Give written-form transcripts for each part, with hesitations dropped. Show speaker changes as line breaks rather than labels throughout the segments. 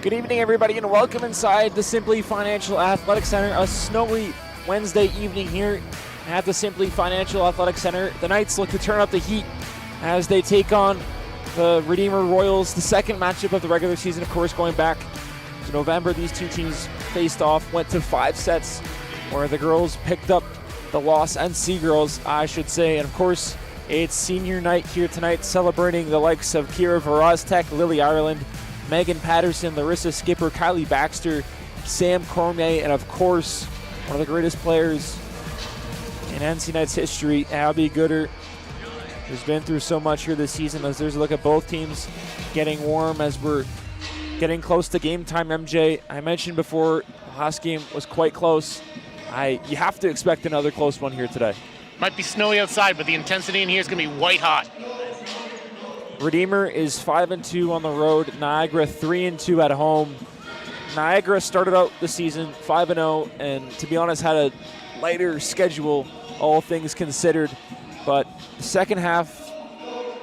Good evening, everybody, and welcome inside the Simply Financial Athletic Center. A snowy Wednesday evening here at the Simply Financial Athletic Center. The Knights look to turn up the heat as they take on the Redeemer Royals. The second matchup of the regular season, of course, going back to November. These two teams faced off, went to 5 sets, where the girls picked up the loss, and Sea-Girls, I should say. And, of course, it's senior night here tonight, celebrating the likes of Kira Verostek, Lily Ireland, Megan Patterson, Larissa Skipper, Kylie Baxter, Sam Cormier, and of course, one of the greatest players in NC Knights history, Abby Gooder, who's been through so much here this season. As there's a look at both teams getting warm as we're getting close to game time. MJ, I mentioned before, the last game was quite close. You have to expect another close one here today.
Might be snowy outside, but the intensity in here is going to be white hot.
Redeemer is 5-2 on the road. Niagara 3-2 at home. Niagara started out the season 5-0, and to be honest, had a lighter schedule, all things considered. But the second half,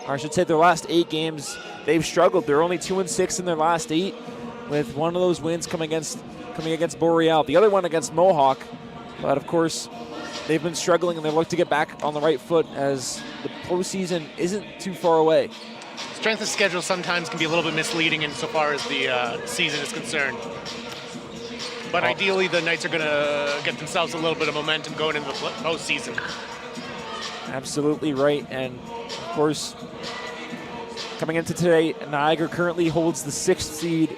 or I should say their last 8 games, they've struggled. They're only 2-6 in their last 8, with one of those wins coming against Boreal, the other one against Mohawk. But of course, they've been struggling, and they look to get back on the right foot as the postseason isn't too far away.
Strength of schedule sometimes can be a little bit misleading insofar as the season is concerned. But ideally, the Knights are going to get themselves a little bit of momentum going into the postseason.
Absolutely right. And, of course, coming into today, Niagara currently holds the 6th seed,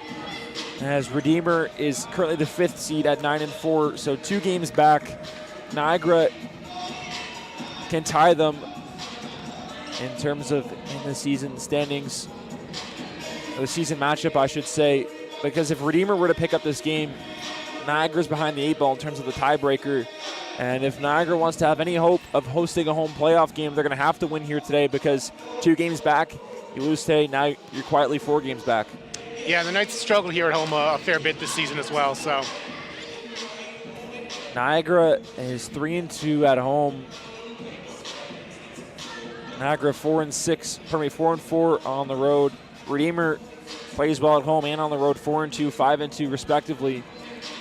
as Redeemer is currently the 5th seed at 9-4. So 2 games back. Niagara can tie them in terms of in the season standings, the season matchup, I should say, because if Redeemer were to pick up this game, Niagara's behind the 8 ball in terms of the tiebreaker. And if Niagara wants to have any hope of hosting a home playoff game, they're going to have to win here today, because 2 games back, you lose today, now you're quietly 4 games back.
Yeah, the Knights struggle here at home a fair bit this season as well. So
Niagara is 3-2 at home. Niagara 4-4 on the road. Redeemer plays well at home and on the road, 4-2, 5-2 respectively,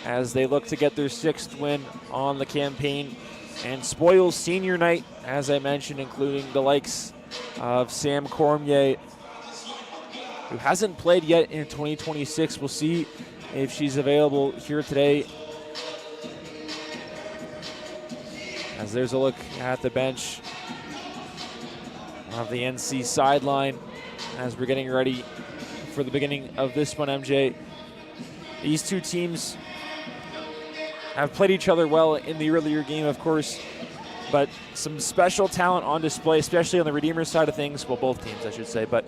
as they look to get their 6th win on the campaign and spoils senior night, as I mentioned, including the likes of Sam Cormier, who hasn't played yet in 2026. We'll see if she's available here today. As there's a look at the bench of the NC sideline as we're getting ready for the beginning of this one, MJ. These two teams have played each other well in the earlier game, of course, but some special talent on display, especially on the Redeemer side of things. Well, both teams, I should say. But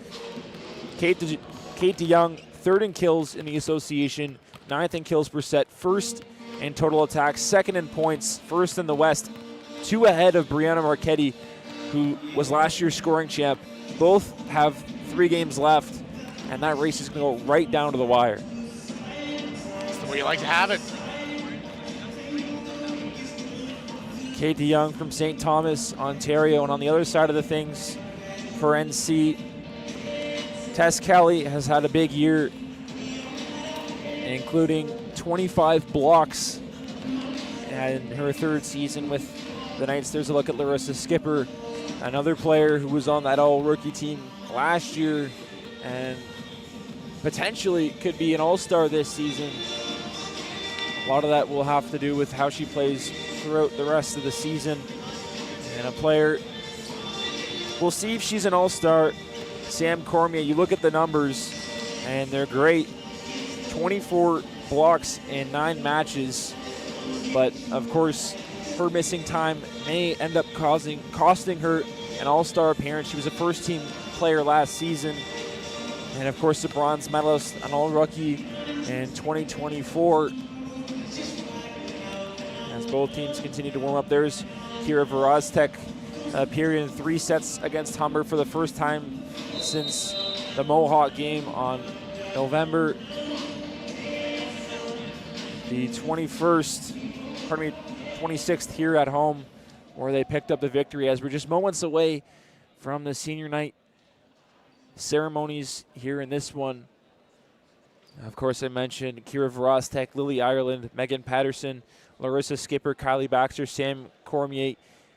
Kate DeYoung, 3rd in kills in the association, 9th in kills per set, 1st in total attacks, 2nd in points, 1st in the West, 2 ahead of Brianna Marchetti, who was last year's scoring champ. Both have 3 games left, and that race is going to go right down to the wire.
That's the way you like to have it.
Kate DeYoung from St. Thomas, Ontario. And on the other side of the things for NC, Tess Kelly has had a big year, including 25 blocks in her 3rd season with the Knights. There's a look at Larissa Skipper, another player who was on that all-rookie team last year and potentially could be an all-star this season. A lot of that will have to do with how she plays throughout the rest of the season. And a player, we'll see if she's an all-star. Sam Cormier, you look at the numbers, and they're great. 24 blocks in 9 matches. But, of course, her missing time may end up costing her an all-star appearance. She was a first-team player last season. And, of course, the bronze medalist, an all-rookie in 2024. As both teams continue to warm up, there's Kira Verostek appeared in 3 sets against Humber for the first time since the Mohawk game on November the 26th here at home, where they picked up the victory, as we're just moments away from the senior night ceremonies here in this one. Of course, I mentioned Kira Verostek, Lily Ireland, Megan Patterson, Larissa Skipper, Kylie Baxter, Sam Cormier,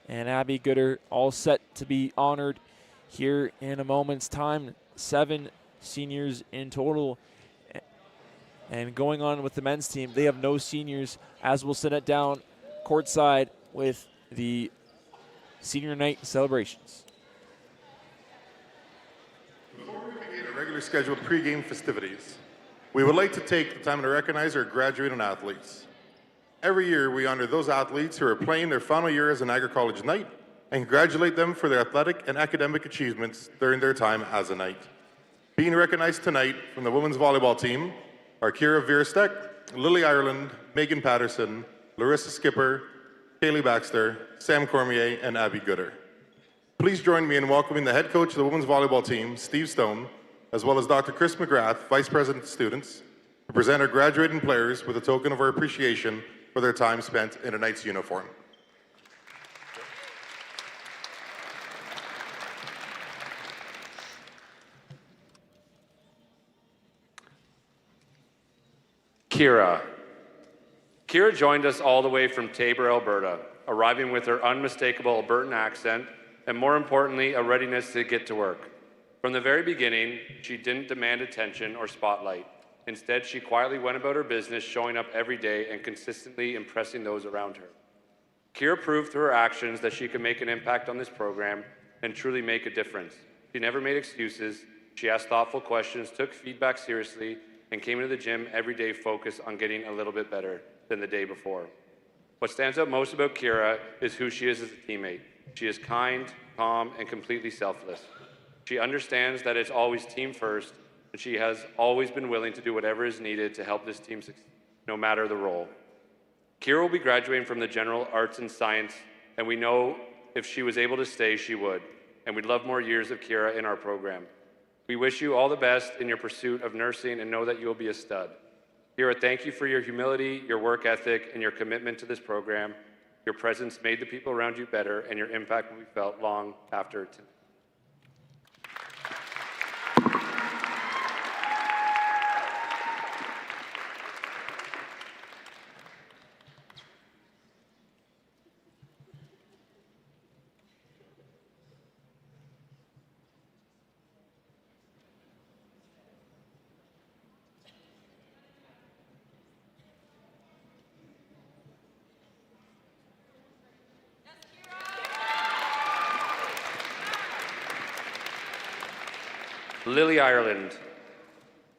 and Abby Gooder, all set to be honored here in a moment's time. 7 seniors in total. And going on with the men's team, they have no seniors, as we'll send it down courtside with the senior night celebrations.
Before we begin our regular scheduled pregame festivities, we would like to take the time to recognize our graduating athletes. Every year, we honor those athletes who are playing their final year as a Niagara College Knight and congratulate them for their athletic and academic achievements during their time as a Knight. Being recognized tonight from the women's volleyball team are Kira Verostek, Lily Ireland, Megan Patterson, Larissa Skipper, Kaylee Baxter, Sam Cormier, and Abby Gooder. Please join me in welcoming the head coach of the women's volleyball team, Steve Stone, as well as Dr. Chris McGrath, Vice President of Students, to present our graduating players with a token of our appreciation for their time spent in a Knight's uniform.
Kira. Kira joined us all the way from Taber, Alberta, arriving with her unmistakable Albertan accent and, more importantly, a readiness to get to work. From the very beginning, she didn't demand attention or spotlight. Instead, she quietly went about her business, showing up every day and consistently impressing those around her. Kira proved through her actions that she could make an impact on this program and truly make a difference. She never made excuses. She asked thoughtful questions, took feedback seriously, and came into the gym every day focused on getting a little bit better than the day before. What stands out most about Kira is who she is as a teammate. She is kind, calm, and completely selfless. She understands that it's always team first, and she has always been willing to do whatever is needed to help this team succeed, no matter the role. Kira will be graduating from the General Arts and Science, and we know if she was able to stay, she would. And we'd love more years of Kira in our program. We wish you all the best in your pursuit of nursing and know that you will be a stud. Kira, thank you for your humility, your work ethic, and your commitment to this program. Your presence made the people around you better, and your impact will be felt long after tonight. Lily Ireland.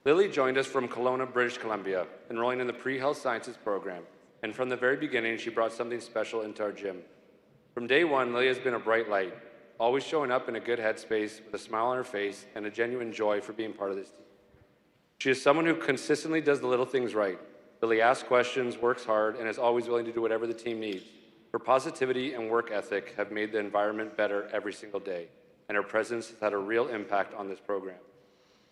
Lily joined us from Kelowna, British Columbia, enrolling in the pre-health sciences program. And from the very beginning, she brought something special into our gym. From day one, Lily has been a bright light, always showing up in a good headspace with a smile on her face and a genuine joy for being part of this team. She is someone who consistently does the little things right. Lily asks questions, works hard, and is always willing to do whatever the team needs. Her positivity and work ethic have made the environment better every single day, and her presence has had a real impact on this program.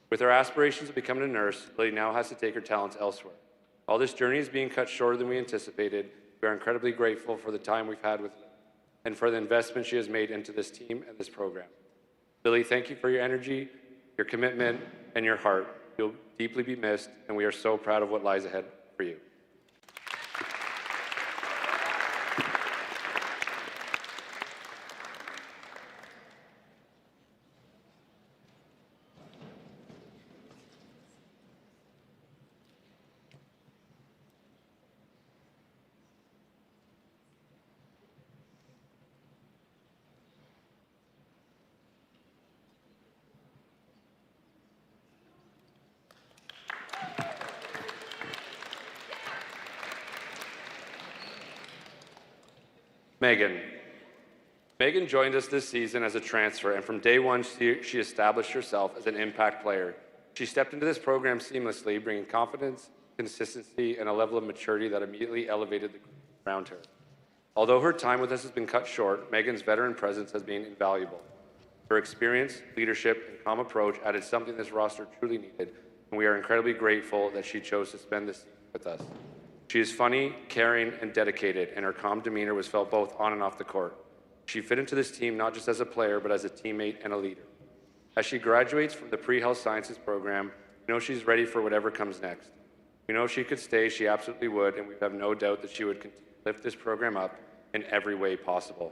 With her aspirations of becoming a nurse, Lily now has to take her talents elsewhere. While this journey is being cut shorter than we anticipated, we are incredibly grateful for the time we've had with her and for the investment she has made into this team and this program. Lily, thank you for your energy, your commitment, and your heart. You'll deeply be missed, and we are so proud of what lies ahead for you. Megan. Megan joined us this season as a transfer, and from day one, she established herself as an impact player. She stepped into this program seamlessly, bringing confidence, consistency, and a level of maturity that immediately elevated the group around her. Although her time with us has been cut short, Megan's veteran presence has been invaluable. Her experience, leadership, and calm approach added something this roster truly needed, and we are incredibly grateful that she chose to spend this season with us. She is funny, caring, and dedicated, and her calm demeanor was felt both on and off the court. She fit into this team not just as a player, but as a teammate and a leader. As she graduates from the pre-health sciences program, We know she's ready for whatever comes next. We know if she could stay, she absolutely would, and we have no doubt that she would continue to lift this program up in every way possible.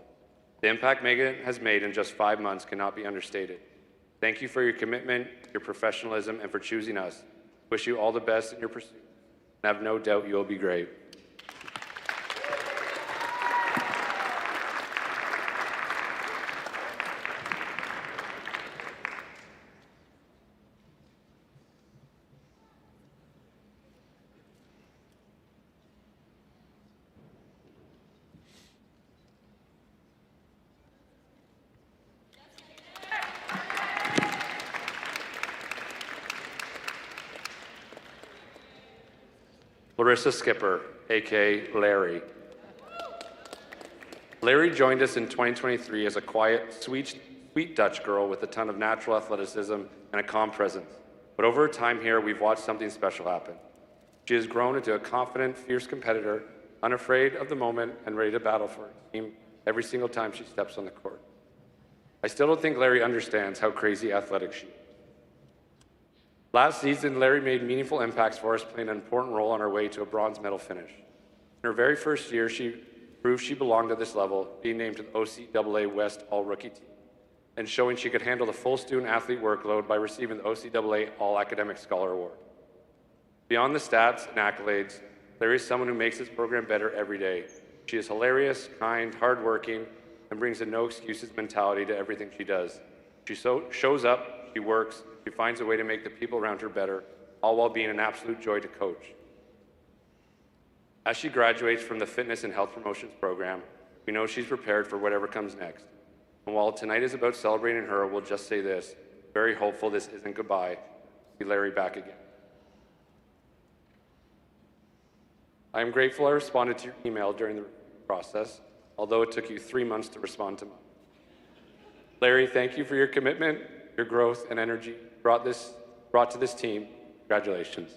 The impact Megan has made in just 5 months cannot be understated. Thank you for your commitment, your professionalism, and for choosing us. Wish you all the best in your pursuit, and I have no doubt you will be great. Larissa Skipper, aka Larry. Larry joined us in 2023 as a quiet, sweet Dutch girl with a ton of natural athleticism and a calm presence. But over time here, we've watched something special happen. She has grown into a confident, fierce competitor, unafraid of the moment and ready to battle for her team every single time she steps on the court. I still don't think Larry understands how crazy athletic she is. Last season, Larry made meaningful impacts for us, playing an important role on our way to a bronze medal finish. In her very first year, she proved she belonged at this level, being named to the OCAA West All-Rookie team, and showing she could handle the full student-athlete workload by receiving the OCAA All-Academic Scholar Award. Beyond the stats and accolades, Larry is someone who makes this program better every day. She is hilarious, kind, hardworking, and brings a no-excuses mentality to everything she does. She shows up, she works, she finds a way to make the people around her better, all while being an absolute joy to coach. As she graduates from the Fitness and Health Promotions program, we know she's prepared for whatever comes next. And while tonight is about celebrating her, we'll just say this, very hopeful this isn't goodbye. See Larry back again. I am grateful I responded to your email during the process, although it took you 3 months to respond to mine. Larry, thank you for your commitment, your growth and energy brought to this team. Congratulations.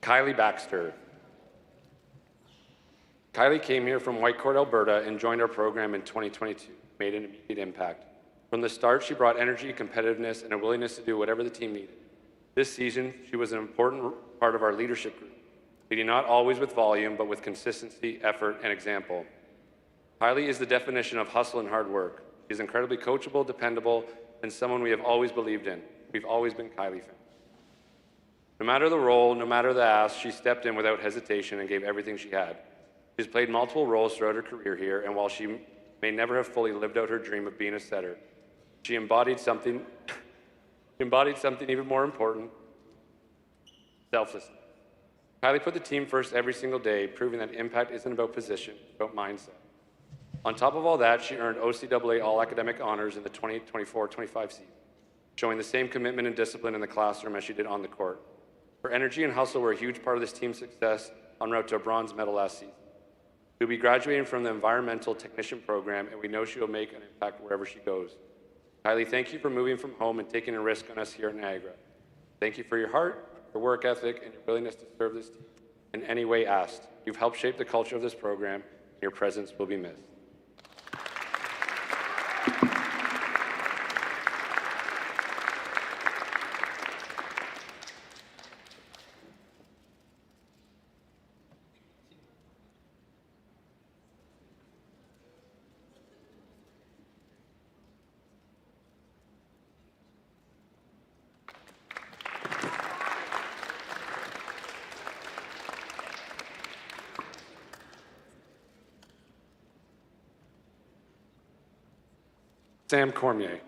Kylie Baxter. Kylie came here from Whitecourt, Alberta, and joined our program in 2022, made an immediate impact. From the start, she brought energy, competitiveness, and a willingness to do whatever the team needed. This season, she was an important part of our leadership group, leading not always with volume, but with consistency, effort, and example. Kylie is the definition of hustle and hard work. She is incredibly coachable, dependable, and someone we have always believed in. We've always been Kylie fans. No matter the role, no matter the ask, she stepped in without hesitation and gave everything she had. She's played multiple roles throughout her career here, and while she may never have fully lived out her dream of being a setter, she embodied something even more important, selflessness. Kylie put the team first every single day, proving that impact isn't about position, it's about mindset. On top of all that, she earned OCAA All-Academic Honors in the 2024-25 season, showing the same commitment and discipline in the classroom as she did on the court. Her energy and hustle were a huge part of this team's success en route to a bronze medal last season. She'll be graduating from the environmental technician program, and we know she will make an impact wherever she goes. Kylie, thank you for moving from home and taking a risk on us here at Niagara. Thank you for your heart, your work ethic, and your willingness to serve this team in any way asked. You've helped shape the culture of this program, and your presence will be missed. Sam Cormier.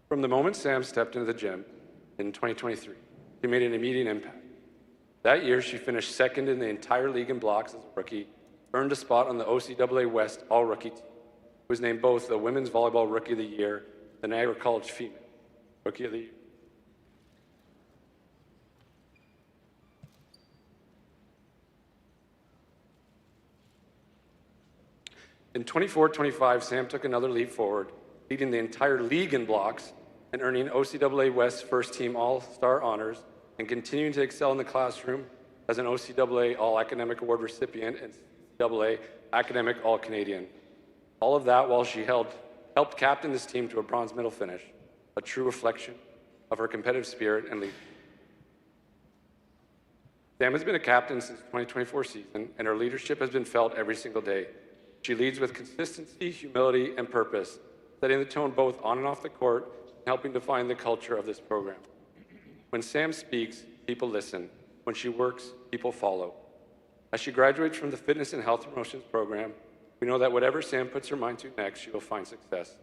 From the moment Sam stepped into the gym in 2023, she made an immediate impact. That year, she finished second in the entire league in blocks as a rookie, earned a spot on the OCAA West All-Rookie team, was named both the Women's Volleyball Rookie of the Year the Niagara College Female Rookie of the Year. In 24-25, Sam took another leap forward, leading the entire league in blocks and earning OCAA West First Team All-Star honors and continuing to excel in the classroom as an OCAA All-Academic Award recipient and CAA Academic All-Canadian. All of that while she helped captain this team to a bronze medal finish, a true reflection of her competitive spirit and leadership. Sam has been a captain since the 2024 season, and her leadership has been felt every single day. She leads with consistency, humility, and purpose, setting the tone both on and off the court and helping define the culture of this program. When Sam speaks, people listen. When she works, people follow. As she graduates from the Fitness and Health Promotions program, we know that whatever Sam puts her mind to next, she will find success.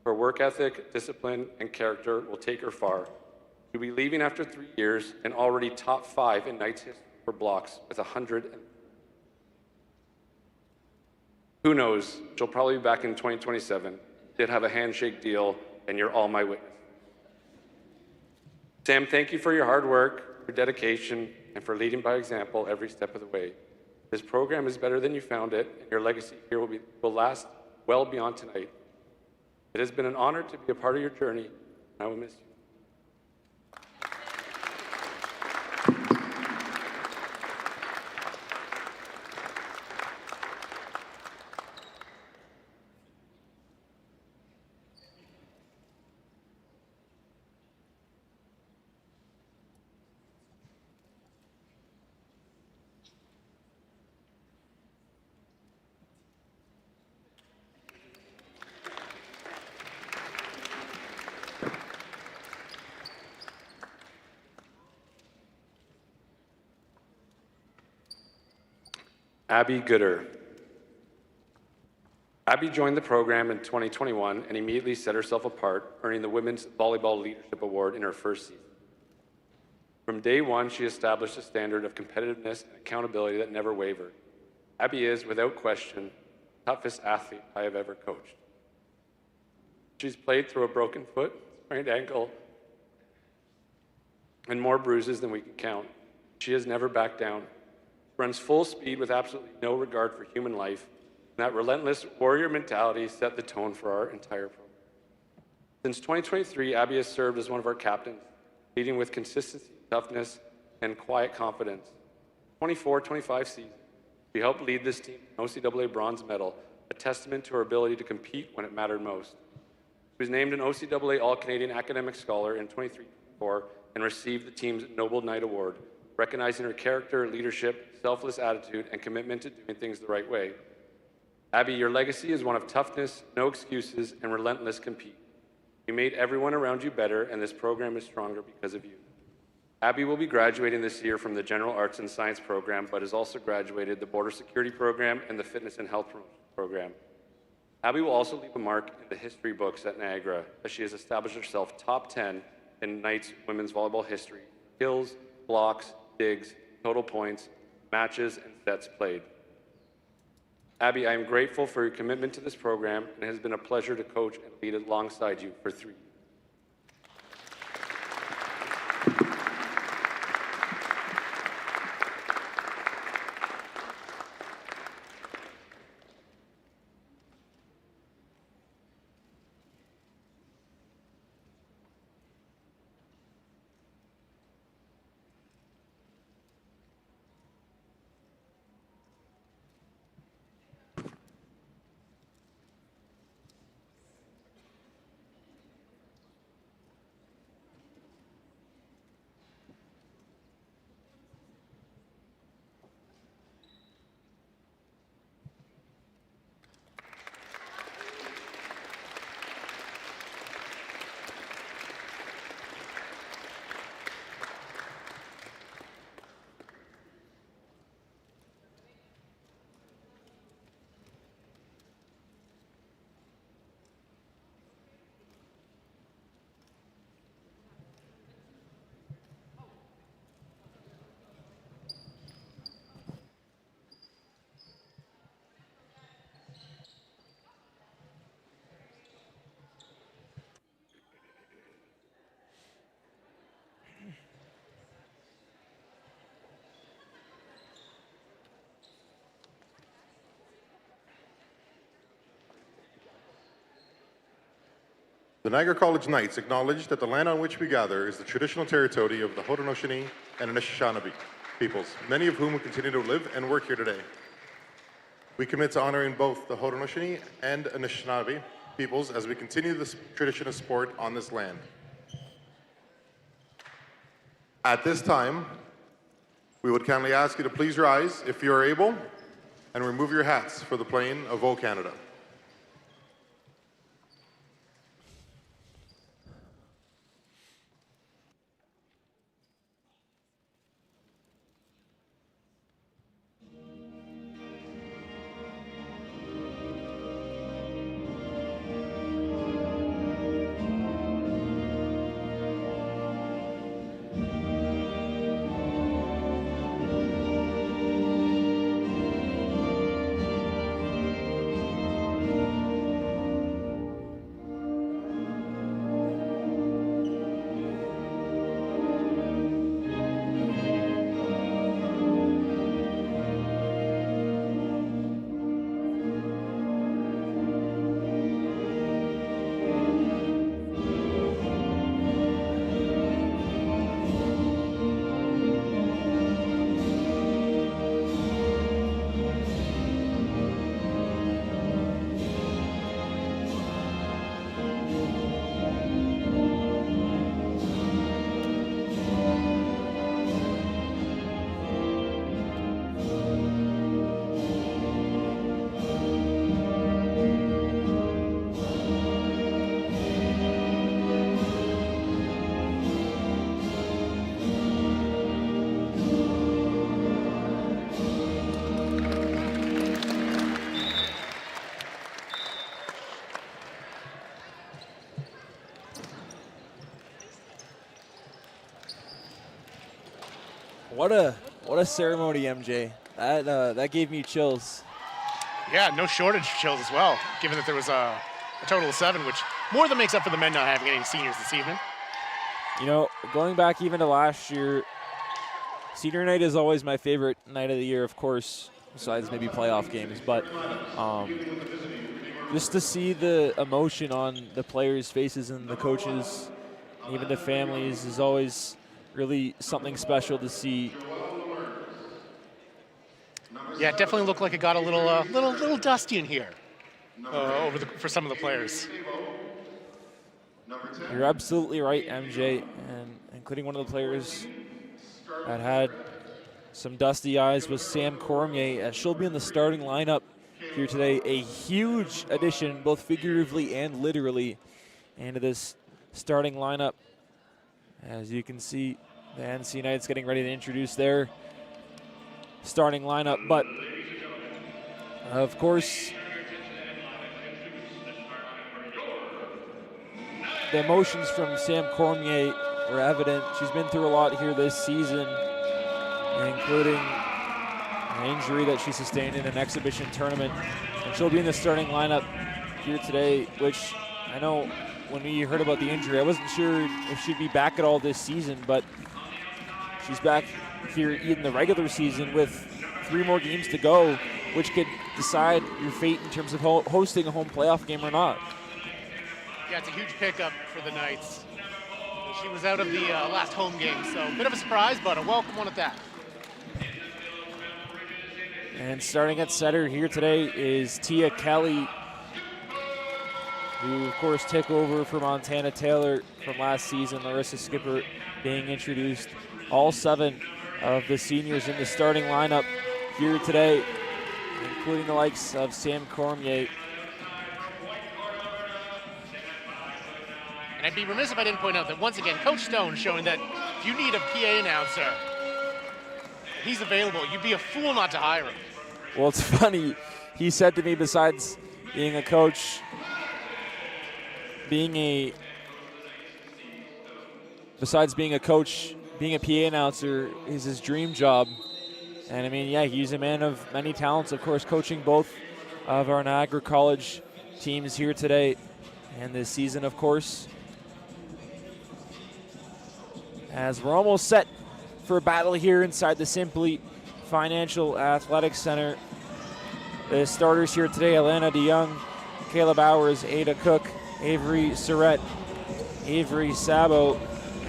Her work ethic, discipline, and character will take her far. She'll be leaving after 3 years and already top 5 in Knights history for blocks with 100. Who knows? She'll probably be back in 2027. Did have a handshake deal, and you're all my witness. Sam, thank you for your hard work, your dedication, and for leading by example every step of the way. This program is better than you found it, and your legacy here will last well beyond tonight. It has been an honor to be a part of your journey, and I will miss you. Abby Gooder. Abby joined the program in 2021 and immediately set herself apart, earning the Women's Volleyball Leadership Award in her first season. From day one, she established a standard of competitiveness and accountability that never wavered. Abby is, without question, the toughest athlete I have ever coached. She's played through a broken foot, sprained ankle, and more bruises than we can count. She has never backed down. Runs full speed with absolutely no regard for human life, and that relentless warrior mentality set the tone for our entire program. Since 2023, Abby has served as one of our captains, leading with consistency, toughness, and quiet confidence. 24-25 season, she helped lead this team to an OCAA bronze medal, a testament to her ability to compete when it mattered most. She was named an OCAA All-Canadian Academic Scholar in 2023-24 and received the team's Noble Knight Award, recognizing her character, leadership, selfless attitude, and commitment to doing things the right way. Abby, your legacy is one of toughness, no excuses, and relentless compete. You made everyone around you better, and this program is stronger because of you. Abby will be graduating this year from the General Arts and Science program, but has also graduated the Border Security program and the Fitness and Health program. Abby will also leave a mark in the history books at Niagara, as she has established herself top 10 in Knights women's volleyball history, kills, blocks, digs, total points, matches, and sets played. Abby, I am grateful for your commitment to this program, and it has been a pleasure to coach and lead alongside you for 3 years.
The Niagara College Knights acknowledge that the land on which we gather is the traditional territory of the Haudenosaunee and Anishinaabe peoples, many of whom will continue to live and work here today. We commit to honoring both the Haudenosaunee and Anishinaabe peoples as we continue this tradition of sport on this land. At this time, we would kindly ask you to please rise, if you are able, and remove your hats for the playing of O Canada.
What a ceremony, MJ. That gave me chills.
Yeah, no shortage of chills as well, given that there was a total of 7, which more than makes up for the men not having any seniors this evening.
You know, going back even to last year, senior night is always my favorite night of the year, of course, besides maybe playoff games. But just to see the emotion on the players' faces and the coaches, even the families, is always really something special to see.
Yeah, it definitely looked like it got a little dusty in here for some of the players.
You're absolutely right, MJ, and including one of the players that had some dusty eyes was Sam Cormier, as she'll be in the starting lineup here today. A huge addition, both figuratively and literally, into this starting lineup. As you can see, the NC Knights getting ready to introduce their starting lineup. But, of course, the emotions from Sam Cormier were evident. She's been through a lot here this season, including an injury that she sustained in an exhibition tournament. And she'll be in the starting lineup here today, which I know when we heard about the injury, I wasn't sure if she'd be back at all this season, but she's back here in the regular season with 3 more games to go, which could decide your fate in terms of hosting a home playoff game or not.
Yeah, it's a huge pickup for the Knights. She was out of the last home game, so a bit of a surprise, but a welcome one at that.
And starting at setter here today is Tia Kelly, who, of course, took over for Montana Taylor from last season. Larissa Skipper being introduced. All 7 of the seniors in the starting lineup here today, including the likes of Sam Cormier.
And I'd be remiss if I didn't point out that, once again, Coach Stone showing that if you need a PA announcer, he's available. You'd be a fool not to hire him.
Well, it's funny. He said to me, besides being a coach, being a PA announcer is his dream job. And I mean, yeah, he's a man of many talents, of course, coaching both of our Niagara College teams here today and this season, of course. As we're almost set for a battle here inside the Simply Financial Athletic Center. The starters here today, Alana DeYoung, Kayla Bowers, Ada Cook, Avery Surrett, Avery Sabo,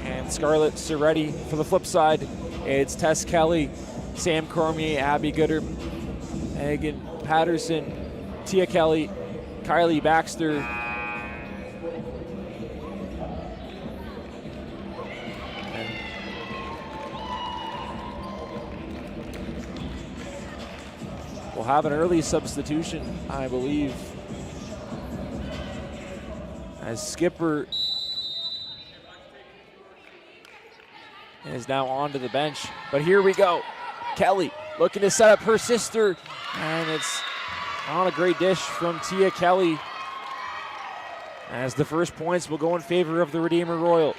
and Scarlett Soretti. For the flip side, it's Tess Kelly, Sam Cormier, Abby Gooder, Megan Patterson, Tia Kelly, Kylie Baxter, and we'll have an early substitution, I believe, as Skipper is now onto the bench. But here we go. Kelly looking to set up her sister, and it's on a great dish from Tia Kelly, as the first points will go in favor of the Redeemer Royals.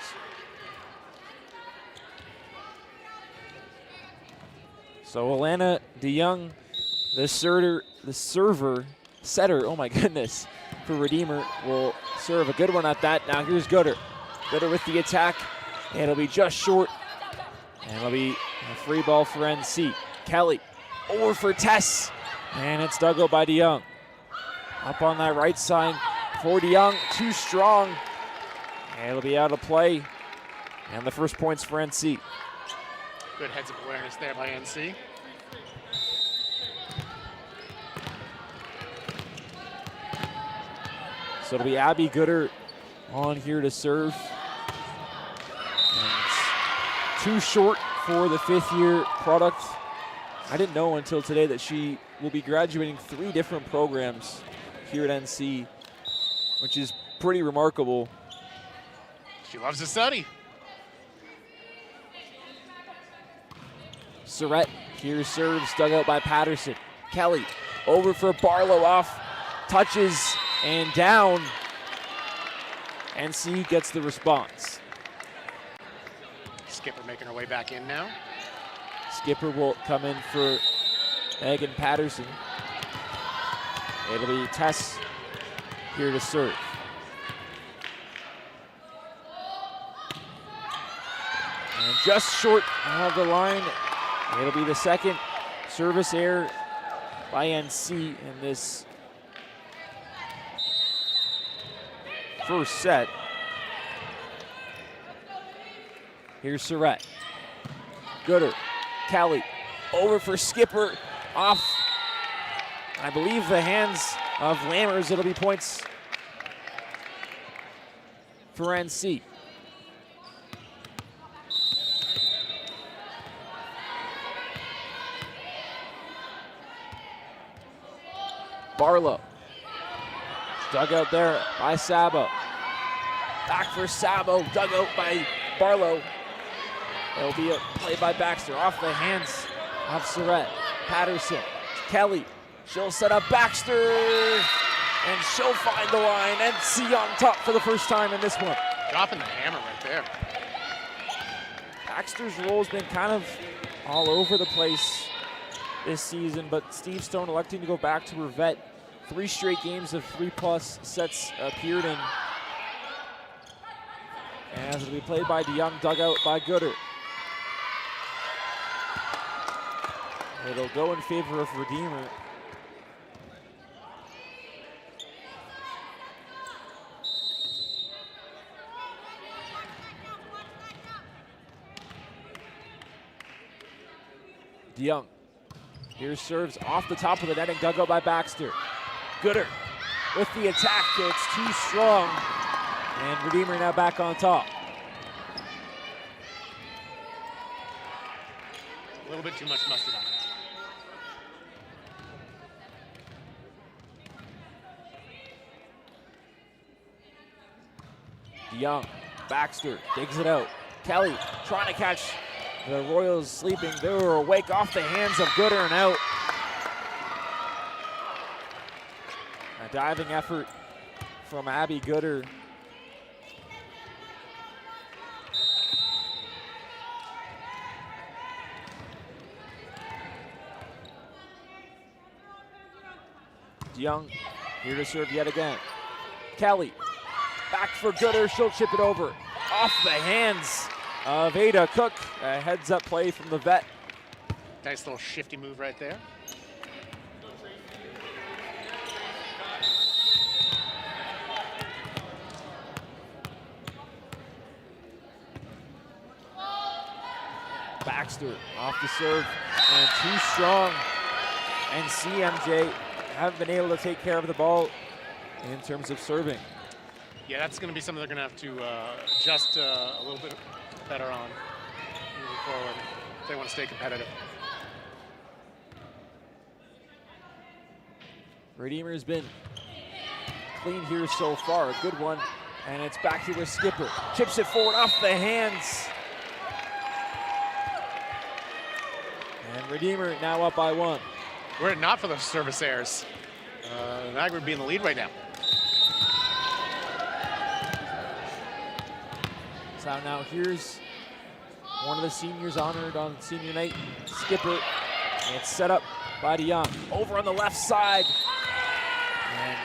So Alana DeYoung, the setter, oh my goodness, for Redeemer, will serve a good one at that. Now here's Gooder. Gooder with the attack. It'll be just short, and it'll be a free ball for NC. Kelly over for Tess, and it's dug out by DeYoung. Up on that right side for DeYoung, too strong. And it'll be out of play, and the first points for NC.
Good heads-up awareness there by NC.
So it'll be Abby Gooder on here to serve. And it's too short for the fifth-year product. I didn't know until today that she will be graduating 3 different programs here at NC, which is pretty remarkable.
She loves to study.
Surrett here serves, dug out by Patterson. Kelly over for Barlow, off, touches, and down. NC gets the response.
Skipper making her way back in now.
Skipper will come in for Megan Patterson. It'll be Tess here to serve. And just short of the line, it'll be the second service error by NC in this first set. Here's Surrett. Gooder. Kelly over for Skipper, off, I believe, the hands of Lammers. It'll be points for NC. Barlow, dug out there by Sabo. Back for Sabo, dug out by Barlow. It'll be a play by Baxter, off the hands of Surrett. Patterson, Kelly, she'll set up Baxter, and she'll find the line. NC on top for the first time in this one.
Dropping the hammer right there.
Baxter's role has been kind of all over the place this season, but Steve Stone electing to go back to her vet. 3 straight games of 3+ sets appeared in. And it'll be played by DeYoung, dug out by Gooder. It'll go in favor of Redeemer. DeYoung, here serves off the top of the netting, dug out by Baxter. Gooder with the attack, it's too strong. And Redeemer now back on top.
A little bit too much mustard on that.
DeYoung, Baxter digs it out. Kelly trying to catch the Royals sleeping. They were awake, off the hands of Gooder and out. A diving effort from Abby Gooder. DeYoung here to serve yet again. Kelly back for Gooder, she'll chip it over. Off the hands of Ada Cook. A heads up play from the vet.
Nice little shifty move right there.
Baxter off the serve and too strong. And CMJ haven't been able to take care of the ball in terms of serving.
Yeah, that's going to be something they're going to have to adjust a little bit better on moving forward if they want to stay competitive.
Redeemer's been clean here so far. A good one. And it's back here with Skipper. Chips it forward off the hands. And Redeemer now up by 1.
Were it not for those service errors, Niagara would be in the lead right now.
So now here's one of the seniors honored on senior night, Skipper. And it's set up by DeYoung. Over on the left side. And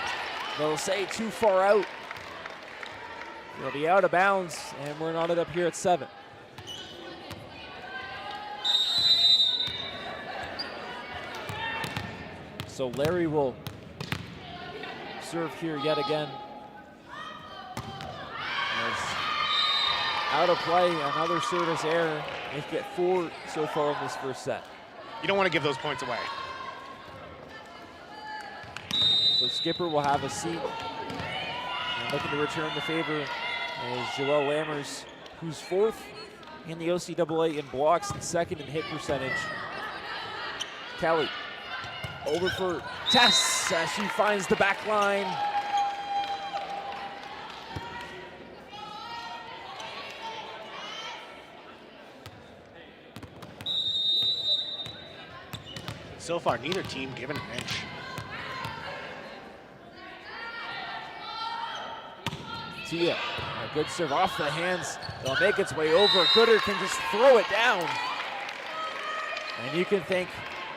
they'll say too far out. It'll be out of bounds, and we're knotted up here at 7. So Larry will serve here yet again. As out of play, another service error. They get 4 so far in this first set.
You don't want to give those points away.
So Skipper will have a seat. And looking to return the favor is Joel Lammers, who's 4th in the OCAA in blocks and 2nd in hit percentage. Kelly over for Tess as she finds the back line.
So far, neither team given an inch.
Tia, a good serve off the hands. It'll make its way over. Gooder can just throw it down. And you can thank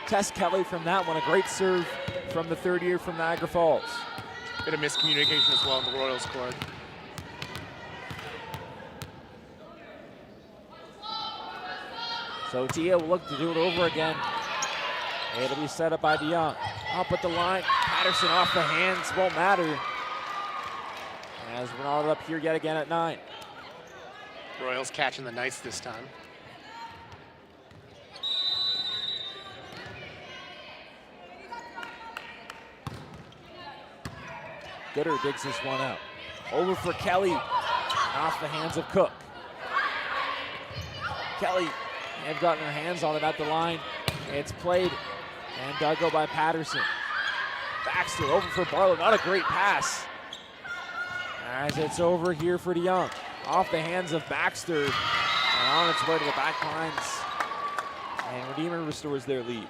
Tess Kelly from that one. A great serve from the 3rd year from Niagara Falls.
Bit of miscommunication as well in the Royals court.
So Tia will look to do it over again. It'll be set up by DeYoung. Up at the line, Patterson off the hands, won't matter. As we're all up here yet again at 9.
Royals catching the Knights this time.
Gooder digs this one out. Over for Kelly, off the hands of Cook. Kelly have gotten her hands on it at the line. It's played and dug go by Patterson. Baxter over for Barlow, not a great pass. As it's over here for DeYoung. Off the hands of Baxter and on its way to the back lines. And Redeemer restores their lead.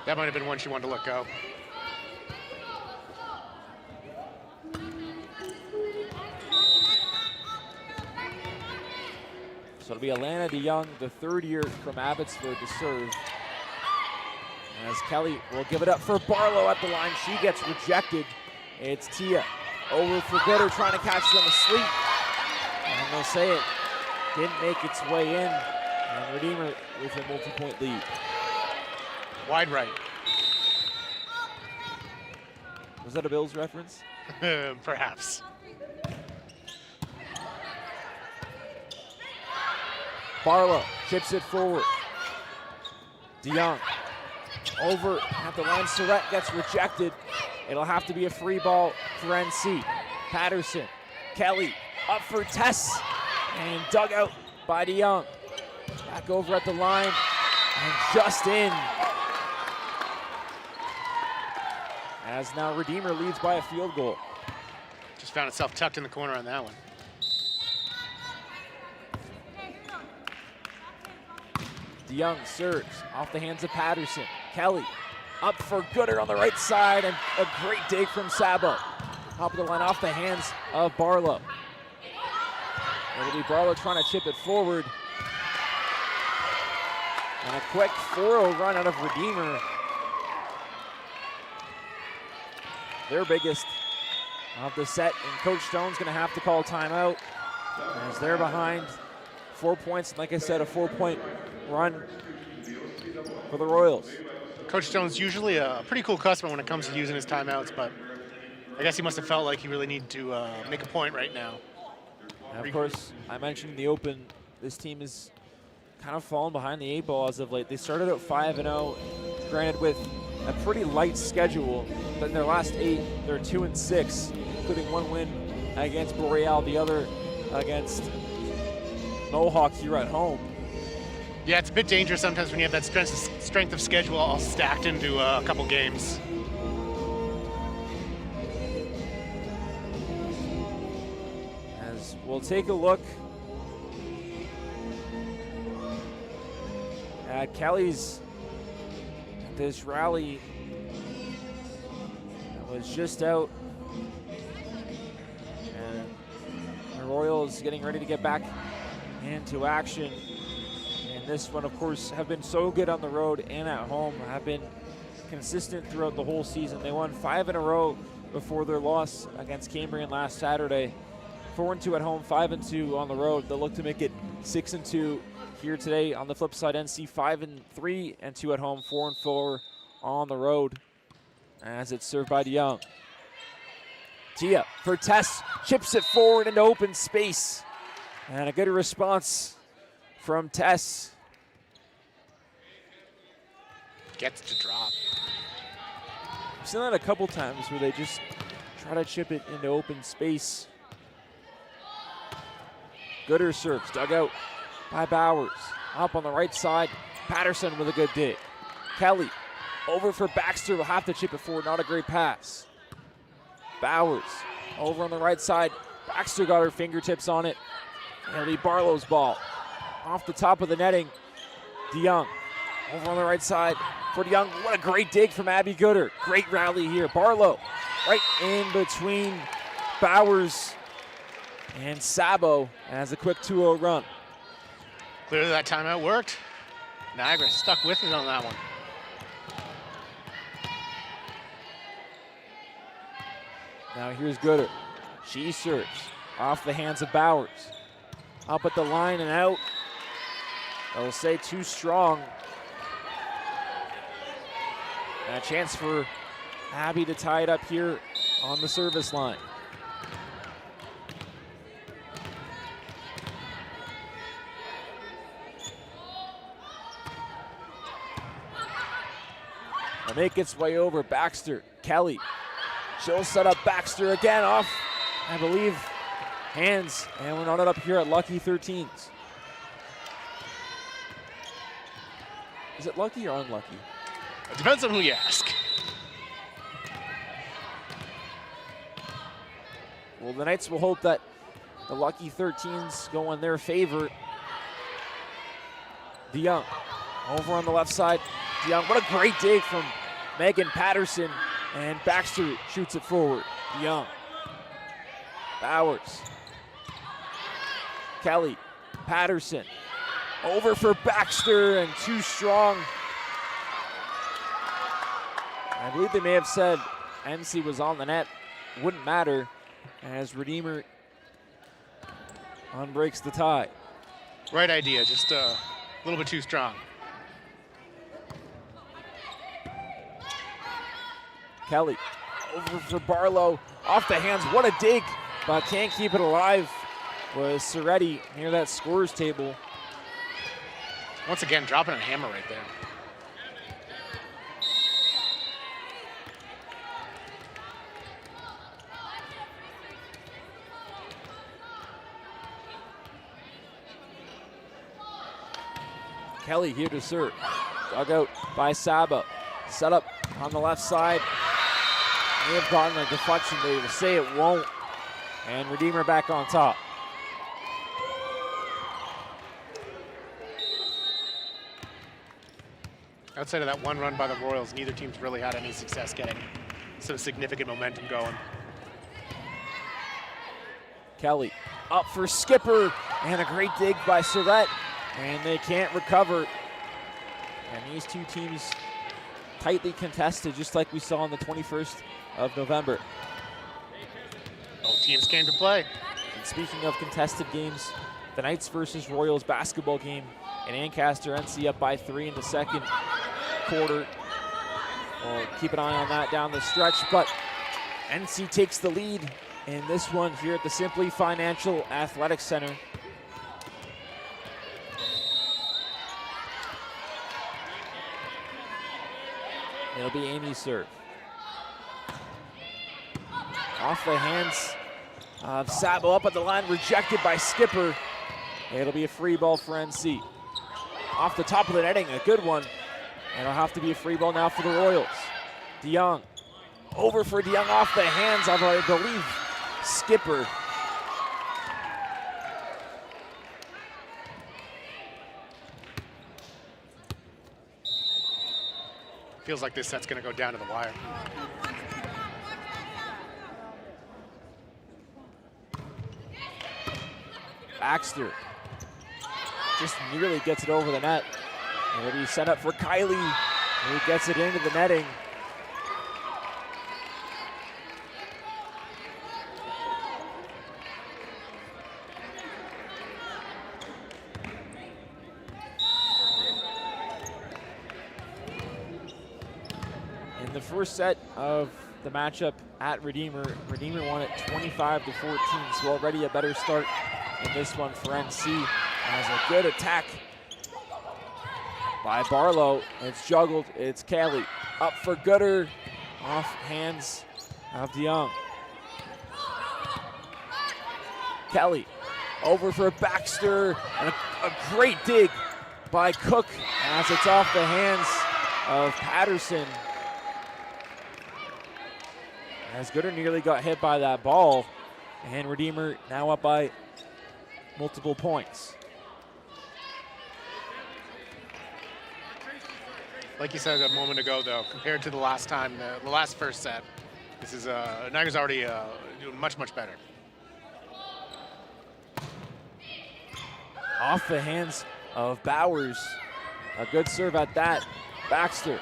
That might have been one she wanted to let go.
So it'll be Alana DeYoung, the 3rd year from Abbotsford, to serve. As Kelly will give it up for Barlow at the line. She gets rejected. It's Tia over for Gooder, trying to catch them asleep. And they'll say it didn't make its way in. And Redeemer with a multi-point lead.
Wide right.
Was that a Bills reference?
Perhaps.
Barlow chips it forward. DeYoung over at the line. Surratt gets rejected. It'll have to be a free ball for NC. Patterson, Kelly up for Tess and dug out by DeYoung. Back over at the line and just in. As now Redeemer leads by a field goal.
Just found itself tucked in the corner on that one.
DeYoung serves off the hands of Patterson. Kelly up for Gooder on the right side, and a great dig from Sabo. Top of the line off the hands of Barlow. It'll be Barlow trying to chip it forward. And a quick 4-0 run out of Redeemer. Their biggest of the set, and Coach Stone's gonna have to call timeout as they're behind 4 points. Like I said, a 4-point run for the Royals.
Coach Stone's usually a pretty cool customer when it comes to using his timeouts, but I guess he must have felt like he really needed to make a point right now.
And of course, I mentioned in the open, this team is kind of fallen behind the 8 ball as of late. They started out 5-0, granted with a pretty light schedule, but in their last 8, they're 2-6, including 1 win against Boreal, the other against Mohawk here at home.
Yeah, it's a bit dangerous sometimes when you have that strength of schedule all stacked into a couple games.
As we'll take a look at Kelly's this rally that was just out, and the Royals getting ready to get back into action. And this one, of course, have been so good on the road and at home, have been consistent throughout the whole season. They won 5 in a row before their loss against Cambrian last Saturday. 4-2 at home, 5-2 on the road. They'll look to make it 6-2 here today. On the flip side, NC 5-3 and 2 at home, 4-4 on the road. As it's served by DeYoung. Tia for Tess, chips it forward into open space. And a good response from Tess.
Gets to drop.
I've seen that a couple times where they just try to chip it into open space. Gooder serves, dug out by Bowers. Up on the right side, Patterson with a good dig. Kelly over for Baxter, will have to chip it forward, not a great pass. Bowers over on the right side, Baxter got her fingertips on it. It'll be Barlow's ball. Off the top of the netting, DeYoung over on the right side for DeYoung. What a great dig from Abby Gooder. Great rally here. Barlow right in between Bowers and Sabo as a quick 2-0 run.
Clearly that timeout worked. Niagara stuck with it on that one.
Now here's Gooder. She serves off the hands of Bowers. Up at the line and out. They'll say too strong. And a chance for Abby to tie it up here on the service line. They'll make its way over. Baxter, Kelly. She'll set up Baxter again off, I believe, hands. And we're on it up here at Lucky 13s. Is it lucky or unlucky?
It depends on who you ask.
Well, the Knights will hope that the Lucky 13s go in their favor. DeYoung over on the left side. DeYoung, what a great dig from Megan Patterson. And Baxter shoots it forward. DeYoung. Bowers. Kelly. Patterson. Over for Baxter and too strong. I believe they may have said NC was on the net. Wouldn't matter as Redeemer unbreaks the tie.
Right idea, just a little bit too strong.
Kelly over for Barlow, off the hands, what a dig, but can't keep it alive was Soretti near that scorer's table.
Once again, dropping a hammer right there.
Kelly here to serve, dug out by Saba, set up on the left side. May have gotten a deflection, they will say it won't. And Redeemer back on top.
Outside of that one run by the Royals, neither team's really had any success getting some significant momentum going.
Kelly up for Skipper, and a great dig by Surrett, and they can't recover. And these two teams tightly contested, just like we saw on the 21st of November.
Both teams came to play.
And speaking of contested games, the Knights versus Royals basketball game in Ancaster, NC up by 3 in the second quarter. We'll keep an eye on that down the stretch, but NC takes the lead in this one here at the Simply Financial Athletic Center. It'll be Amy's serve. Off the hands of Sabo, up at the line, rejected by Skipper. It'll be a free ball for NC. Off the top of the netting, a good one. And it'll have to be a free ball now for the Royals. DeYoung, over for DeYoung, off the hands of, I believe, Skipper.
Feels like this set's going to go down to the wire.
Baxter just nearly gets it over the net. And it'll be set up for Kylie, who gets it into the netting. In the first set of the matchup at Redeemer won it 25-14, so already a better start in this one for NC. As a good attack by Barlow. It's juggled, it's Kelly. Up for Gooder, off hands of DeYoung. Kelly, over for Baxter, and a great dig by Cook as it's off the hands of Patterson. As Gooder nearly got hit by that ball, and Redeemer now up by multiple points.
Like you said a moment ago, though, compared to the last time, the last first set, this is Niagara's already doing much, much better.
Off the hands of Bowers. A good serve at that. Baxter.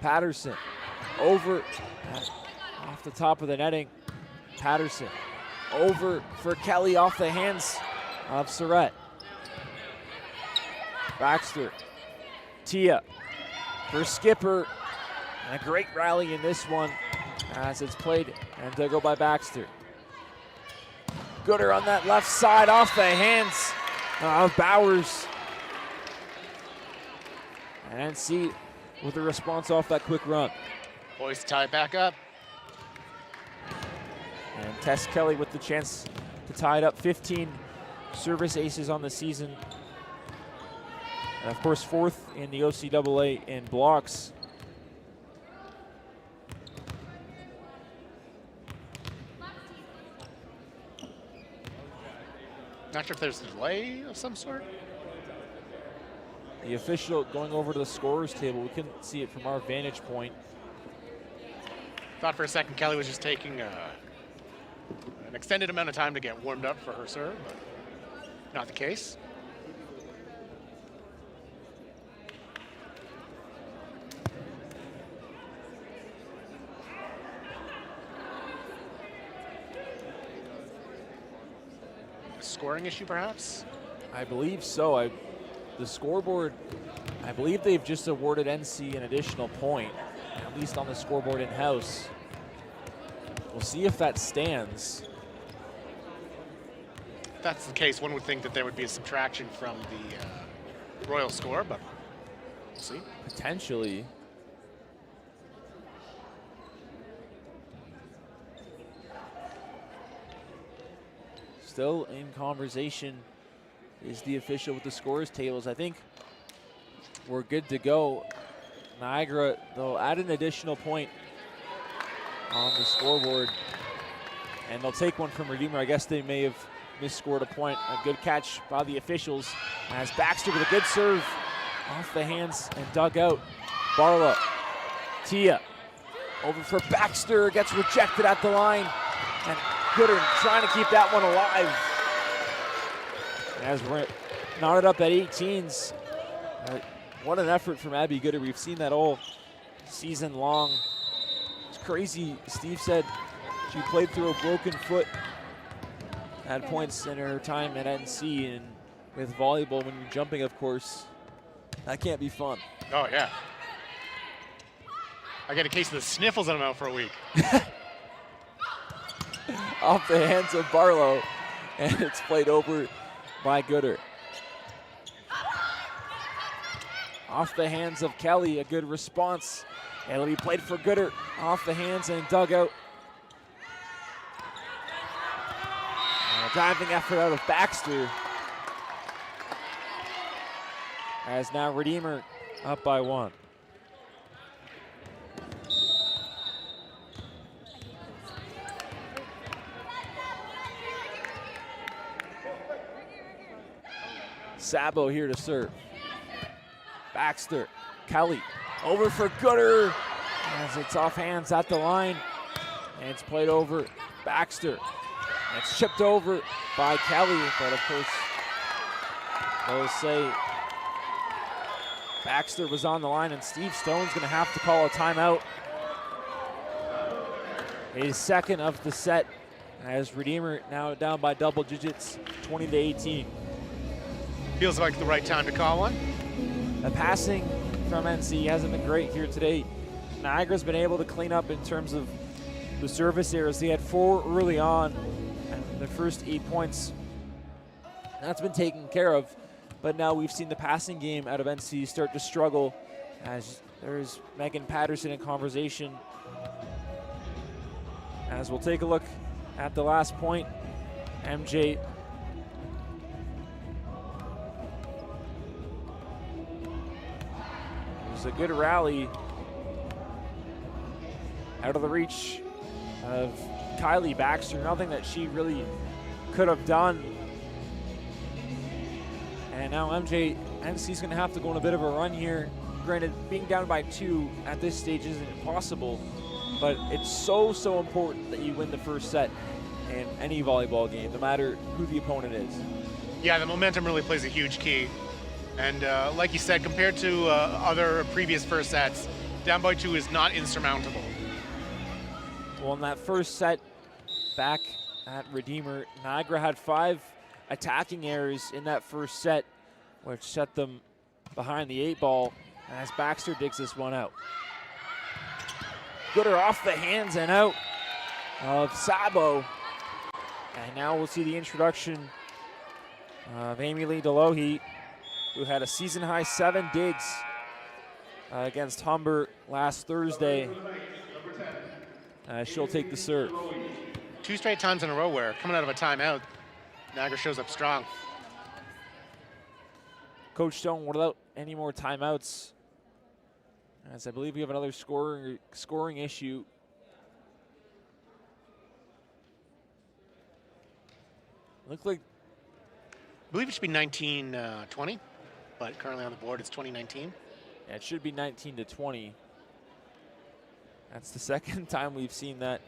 Patterson. Over. Off the top of the netting. Patterson. Over for Kelly off the hands of Surratt. Baxter. Tia for Skipper. And a great rally in this one as it's played and dug by Baxter. Gooder on that left side off the hands of Bowers. And NC with a response off that quick run.
Boys tie it back up.
And Tess Kelly with the chance to tie it up. 15 service aces on the season. And of course, fourth in the OCAA in blocks.
Not sure if there's a delay of some sort.
The official going over to the scorer's table. We couldn't see it from our vantage point.
Thought for a second Kelly was just taking an extended amount of time to get warmed up for her serve, but not the case. Scoring issue, perhaps?
I believe so. The scoreboard, I believe they've just awarded NC an additional point, at least on the scoreboard in-house. We'll see if that stands.
If that's the case, one would think that there would be a subtraction from the Royal score, but we'll see.
Potentially. Still in conversation is the official with the scores tables. I think we're good to go. Niagara, they'll add an additional point on the scoreboard, and they'll take one from Redeemer. I guess they may have misscored a point. A good catch by the officials as Baxter with a good serve off the hands and dug out. Barlow, Tia, over for Baxter, gets rejected at the line, and Gooder trying to keep that one alive. As we're knotted up at 18s. What an effort from Abby Gooder. We've seen that all season long. It's crazy. Steve said she played through a broken foot. Had points in her time at NC, and with volleyball, when you're jumping, of course, that can't be fun.
Oh, yeah. I get a case of the sniffles and I'm out for a week.
Off the hands of Barlow, and it's played over by Gooder. Off the hands of Kelly, a good response It'll be played for Gooder, off the hands and dug out. And a diving effort out of Baxter. As now Redeemer up by 1. Sabo here to serve. Baxter, Kelly, over for Gooder, as it's off hands at the line, and it's played over Baxter. And it's chipped over by Kelly, but of course, they'll say Baxter was on the line, and Steve Stone's gonna have to call a timeout. His second of the set, as Redeemer now down by double digits, 20-18.
Feels like the right time to call one.
The passing from NC hasn't been great here today. Niagara's been able to clean up in terms of the service errors. They had 4 early on, and their first 8 points, that's been taken care of. But now we've seen the passing game out of NC start to struggle, as there's Megan Patterson in conversation. As we'll take a look at the last point, MJ. It was a good rally out of the reach of Kylie Baxter. Nothing that she really could have done. And now NC's going to have to go on a bit of a run here. Granted, being down by 2 at this stage isn't impossible, but it's so important that you win the first set in any volleyball game, no matter who the opponent is.
Yeah, the momentum really plays a huge key. And like you said, compared to other previous first sets, down by 2 is not insurmountable.
Well, in that first set back at Redeemer, Niagara had 5 attacking errors in that first set, which set them behind the 8 ball as Baxter digs this one out. Gooder off the hands and out of Sabo. And now we'll see the introduction of Amy Lee DeLohe, who had a season-high 7 digs against Humber last Thursday. She'll take the serve.
2 straight times in a row where, coming out of a timeout, Niagara shows up strong.
Coach Stone, without any more timeouts, as I believe we have another scoring issue. Looks like,
I believe it should be 19-20, but currently on the board it's 2019.
yeah, it should be 19-20. That's the second time we've seen that.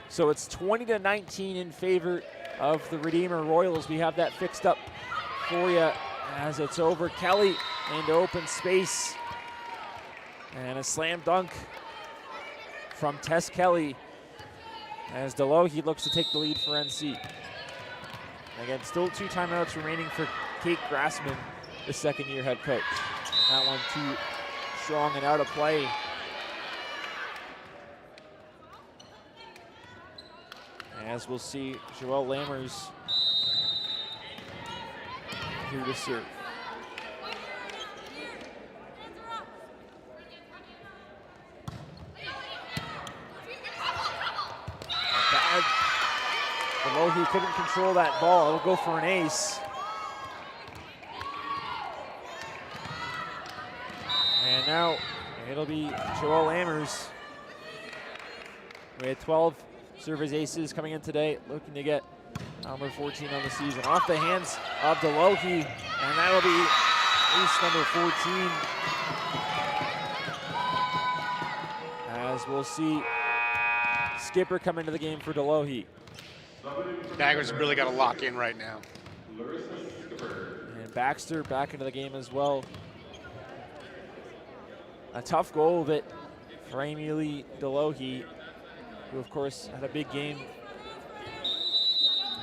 So it's 20-19 in favor of the Redeemer Royals. We have that fixed up for you as it's over. Kelly into open space. And a slam dunk from Tess Kelly as DeLohe looks to take the lead for NC. Again, still 2 timeouts remaining for Kate Grassman, the second-year head coach. And that one too strong and out of play. As we'll see, Joelle Lammers here to serve. Bad. DeLohe couldn't control that ball. It'll go for an ace. And now it'll be Joelle Lammers. We had 12 service aces coming in today, looking to get number 14 on the season. Off the hands of DeLohe, and that'll be ace number 14. As we'll see Skipper come into the game for DeLohe.
Niagara's really got to lock in right now.
And Baxter back into the game as well. A tough goal of it for Amy Lee DeLohe, who of course had a big game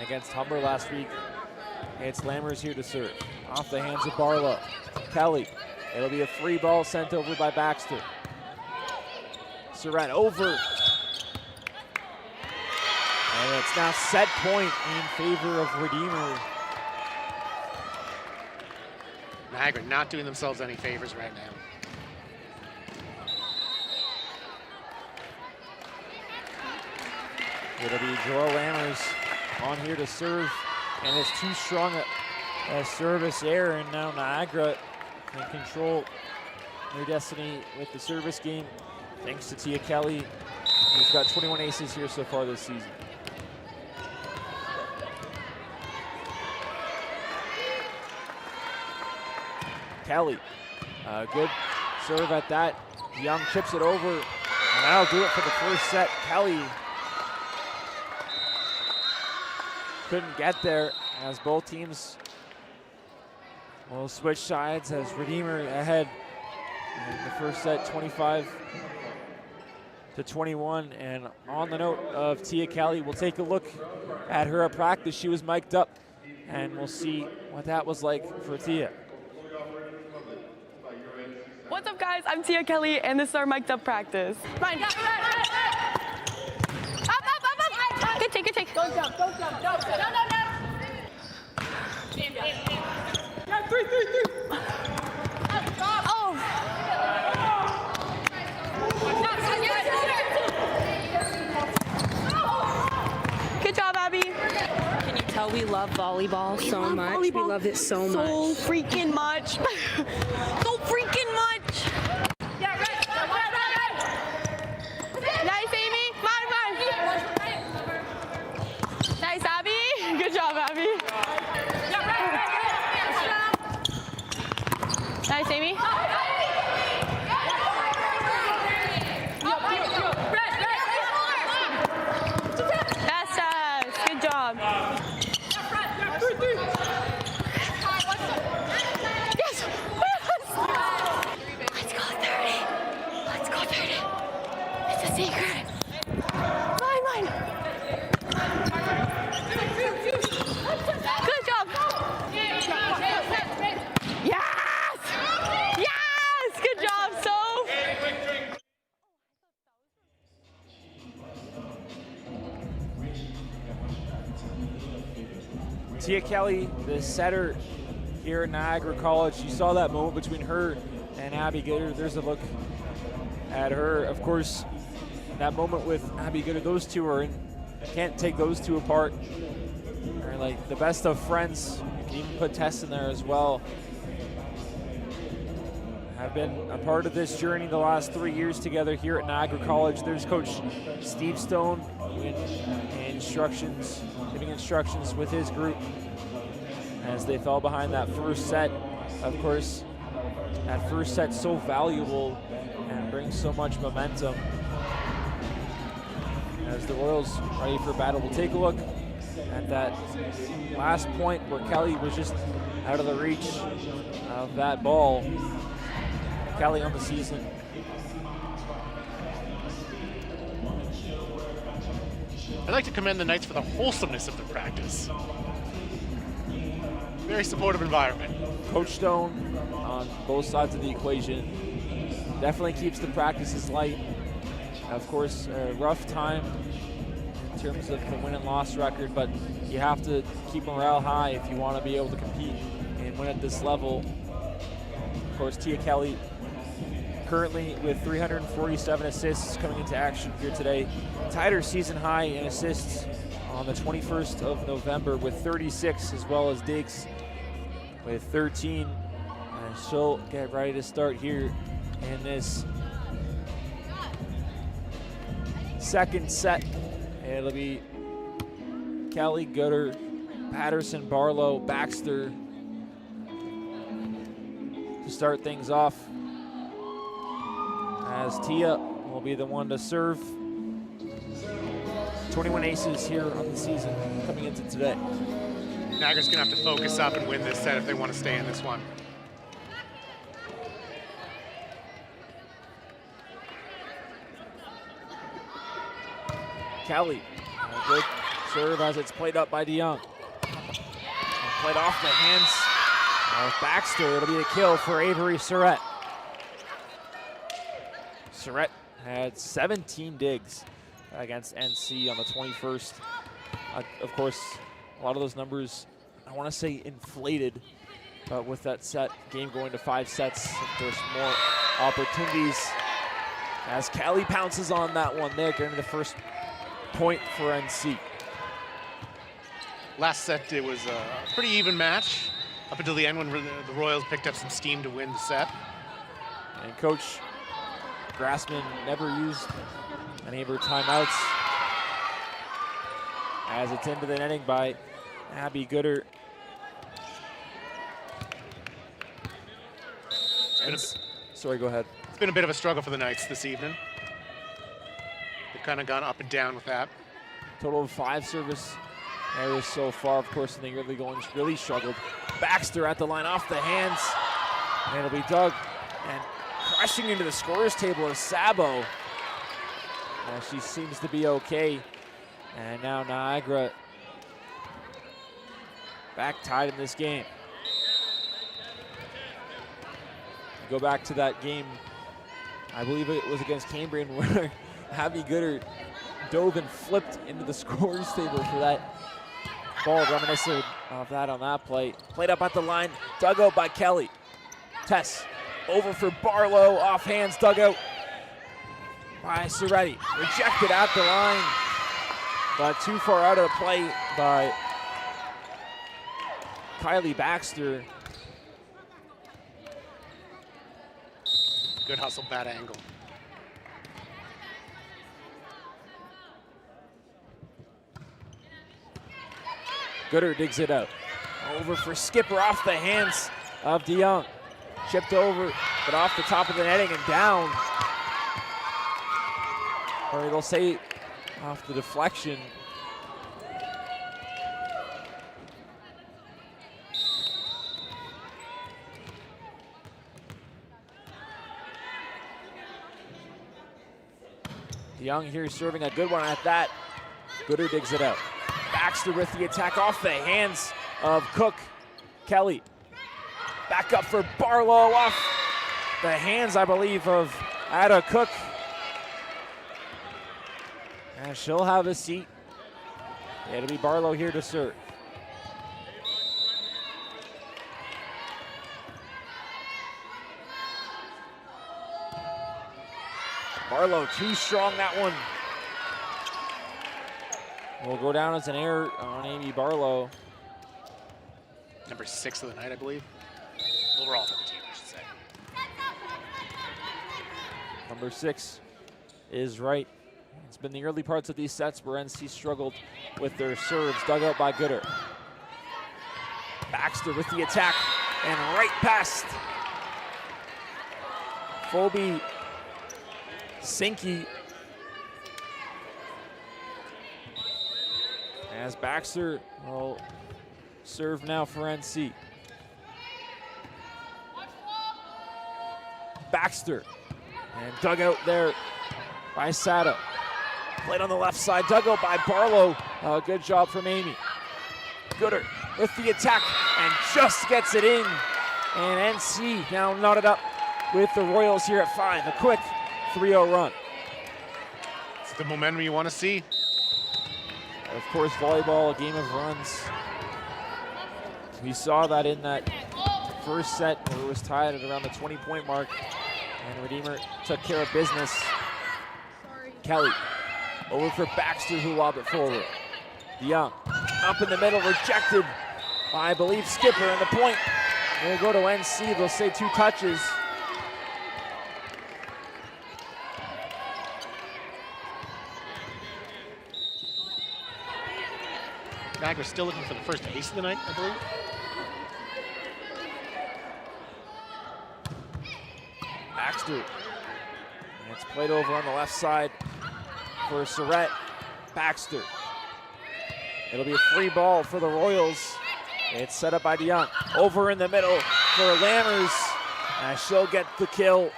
against Humber last week. It's Lammers here to serve. Off the hands of Barlow. Kelly. It'll be a free ball sent over by Baxter. Surratt over. And it's now set point in favor of Redeemer.
Niagara not doing themselves any favors right now.
It'll be Joel Lammers on here to serve, and it's too strong a service error, and now Niagara can control their destiny with the service game, thanks to Tia Kelly, who's got 21 aces here so far this season. Kelly, good serve at that. Young chips it over, and that'll do it for the first set. Kelly couldn't get there as both teams will switch sides as Redeemer ahead in the first set, 25-21. And on the note of Tia Kelly, we'll take a look at her at practice. She was mic'd up, and we'll see what that was like for Tia.
What's up, guys? I'm Tia Kelly, and this is our mic'd up practice. Fine. Up. Good take, good take. Go jump. No. Yeah, three. Oh. Good job, Abby.
Can you tell we love volleyball so much? We love it so much.
So freaking much. So freaking much. Yeah, right. Nice, Amy. Come on. Nice, Abby. Good job, Abby. Yeah, right. Nice, Amy. Best ass. Good job. Yes! Let's go 30. It's a secret. Mine. Good job. Yes! Good job, Soph.
Tia Kelly, the setter here at Niagara College. You saw that moment between her and Abby Gooder. There's a look at her. Of course, that moment with Abby Gooder, those two are in. Can't take those two apart. They're like the best of friends. You can even put Tess in there as well. Have been a part of this journey the last 3 years together here at Niagara College. There's Coach Steve Stone giving instructions with his group as they fell behind that first set. Of course, that first set's so valuable and brings so much momentum. As the Royals ready for battle, we'll take a look at that last point where Kelly was just out of the reach of that ball. Kelly on the season.
I'd like to commend the Knights for the wholesomeness of the practice. Very supportive environment.
Coach Stone on both sides of the equation definitely keeps the practices light. Of course, a rough time in terms of the win and loss record, but you have to keep morale high if you want to be able to compete and win at this level. Of course, Tia Kelly currently with 347 assists coming into action here today. Tied her season high in assists on the 21st of November with 36, as well as Diggs with 13. And she'll get ready to start here in this second set. It'll be Kelly, Gooder, Patterson, Barlow, Baxter to start things off, as Tia will be the one to serve. 21 aces here on the season coming into today.
Niagara's gonna have to focus up and win this set if they want to stay in this one.
Kelly, a good serve as it's played up by DeYoung. And played off the hands of Baxter. It'll be a kill for Avery Surratt. Surratt had 17 digs against NC on the 21st. Of course, a lot of those numbers, I want to say inflated But with that game going to 5 sets, there's more opportunities. As Kelly pounces on that one there, getting the first point for NC.
Last set, it was a pretty even match up until the end when the Royals picked up some steam to win the set.
And Coach Grassman never used any of her timeouts, as it's into the netting by Abby Gooder. Sorry, go ahead.
It's been a bit of a struggle for the Knights this evening. They've kind of gone up and down with that.
Total of 5 service errors so far. Of course, in the early goings, really struggled. Baxter at the line, off the hands. And it'll be dug. And crashing into the scorer's table is Sabo. She seems to be okay. And now Niagara back tied in this game. Go back to that game, I believe it was against Cambrian, where Abby Gooder dove and flipped into the scorer's table for that ball, reminiscent of that on that play. Played up at the line, dug out by Kelly. Tess over for Barlow, off hands, dug out by Soretti. Rejected at the line, but too far out of the play by Kylie Baxter.
Good hustle, bad angle.
Gooder digs it out. Over for Skipper, off the hands of DeYoung. Chipped over, but off the top of the netting and down. Or they'll say off the deflection. DeYoung here serving a good one at that. Gooder digs it out. Baxter with the attack, off the hands of Cook. Kelly back up for Barlow, off the hands, I believe, of Ada Cook. And she'll have a seat. It'll be Barlow here to serve. Barlow too strong, that one. Will go down as an error on Amy Barlow.
Number 6 of the night, I believe. Overall for the team, I should say.
Number 6 is right. It's been the early parts of these sets where NC struggled with their serves, dug out by Gooder. Baxter with the attack, and right past Phoebe Sinky. As Baxter will serve now for NC. Baxter, and dug out there by Sato. Played on the left side, dug out by Barlow. Good job from Amy. Gooder with the attack and just gets it in. And NC now knotted up with the Royals here at 5. A quick 3-0 run.
It's the momentum you want to see.
Of course, volleyball, a game of runs. We saw that in that first set where it was tied at around the 20-point mark, and Redeemer took care of business. Kelly over for Baxter, who lobbed it forward. DeYoung up in the middle, rejected by, I believe, Skipper, and the point will go to NC. They'll say 2 touches.
Niagara's still looking for the first ace of the night, I believe.
Baxter. And it's played over on the left side for Surratt. Baxter. It'll be a free ball for the Royals. It's set up by DeYoung. Over in the middle for Lammers. And she'll get the kill.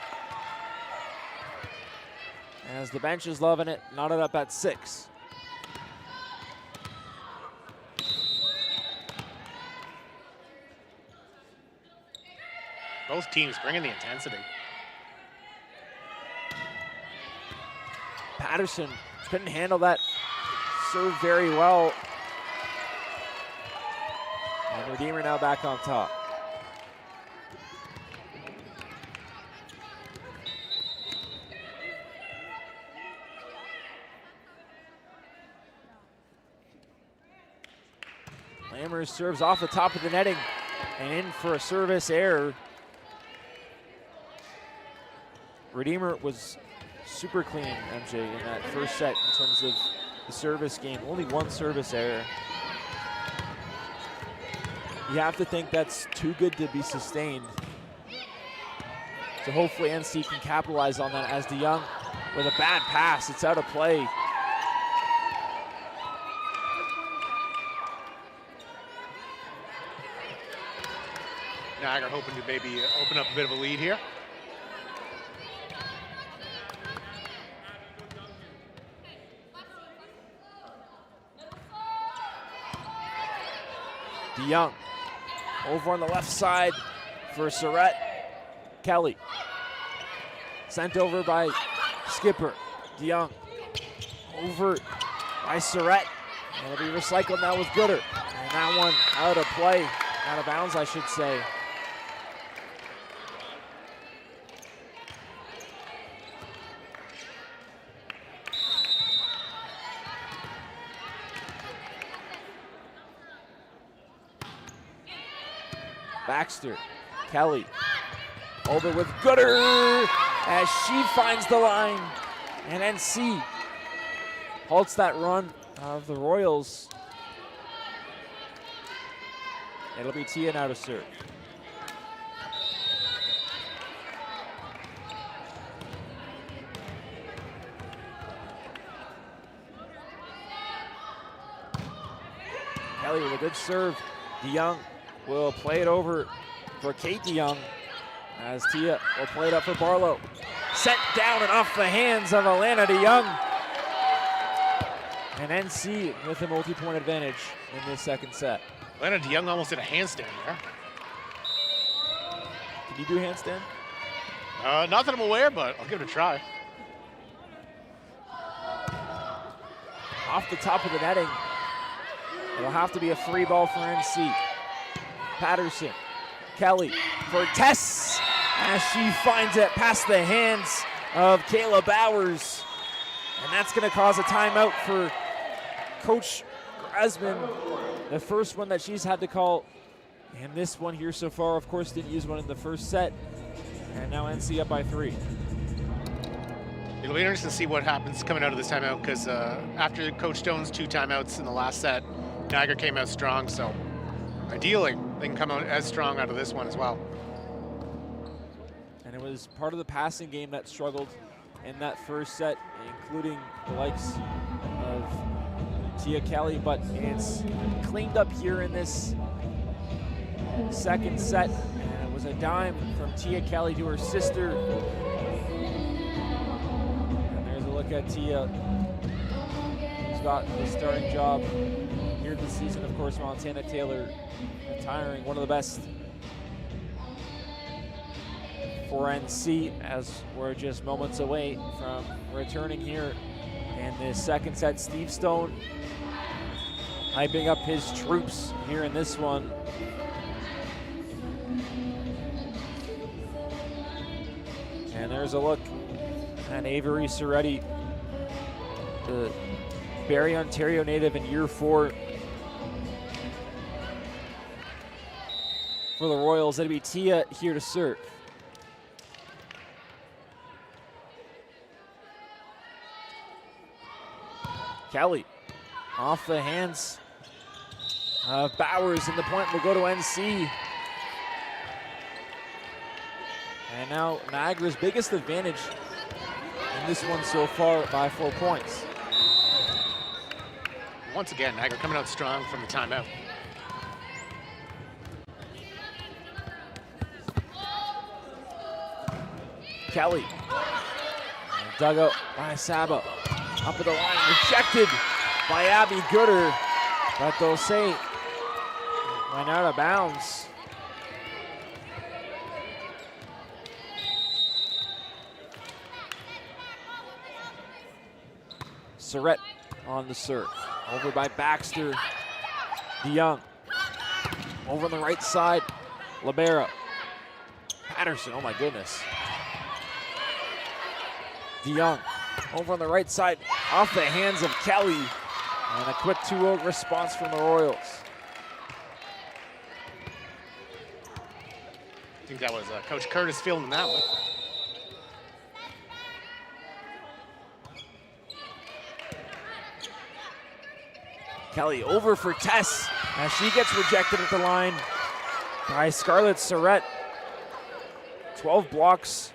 As the bench is loving it, knotted up at 6.
Both teams bringing the intensity.
Patterson couldn't handle that serve very well. And Redeemer now back on top. Hammers serves off the top of the netting and in for a service error. Redeemer was super clean, MJ, in that first set in terms of the service game. Only one service error. You have to think that's too good to be sustained. So hopefully NC can capitalize on that as DeYoung with a bad pass. It's out of play.
Niagara hoping to maybe open up a bit of a lead here.
DeYoung over on the left side for Surratt. Kelly sent over by Skipper. DeYoung over by Surratt. It'll be recycled now with Gooder. And that one out of play, out of bounds, I should say. Baxter, Kelly, over with Gooder as she finds the line. And NC halts that run of the Royals. It'll be Tia now to serve. Kelly with a good serve. DeYoung will play it over for Kate DeYoung as Tia will play it up for Barlow. Sent down and off the hands of Alana DeYoung. And NC with a multi-point advantage in this second set.
Alana DeYoung almost did a handstand there.
Can you do handstand?
Not that I'm aware, but I'll give it a try.
Off the top of the netting. It'll have to be a free ball for NC. Patterson, Kelly for Tess as she finds it past the hands of Kayla Bowers. And that's going to cause a timeout for Coach Grasman. The first one that she's had to call. And this one here so far, of course, didn't use one in the first set. And now NC up by 3.
It'll be interesting to see what happens coming out of this timeout because after Coach Stone's 2 timeouts in the last set, Niagara came out strong. So ideally, they can come out as strong out of this one as well.
And it was part of the passing game that struggled in that first set, including the likes of Tia Kelly, but it's cleaned up here in this second set. And it was a dime from Tia Kelly to her sister. And there's a look at Tia, who's got the starting job here this season. Of course, Montana Taylor retiring, one of the best for NC, as we're just moments away from returning here in this second set. Steve Stone hyping up his troops here in this one. And there's a look at Avery Soretti, the Barrie, Ontario native in year 4 for the Royals. That'd be Tia here to serve. Kelly off the hands of Bowers, and the point will go to NC. And now Niagara's biggest advantage in this one so far by 4 points.
Once again, Niagara coming out strong from the timeout.
Kelly, dug out by Sabo. Up at the line, rejected by Abby Gooder, but they'll say went out of bounds. Surratt on the serve, over by Baxter. DeYoung, over on the right side, Libera. Patterson, oh my goodness. DeYoung, over on the right side, off the hands of Kelly. And a quick 2-0 response from the Royals.
I think that was Coach Curtis fielding that one.
Kelly over for Tess as she gets rejected at the line by Scarlett Surrett. 12 blocks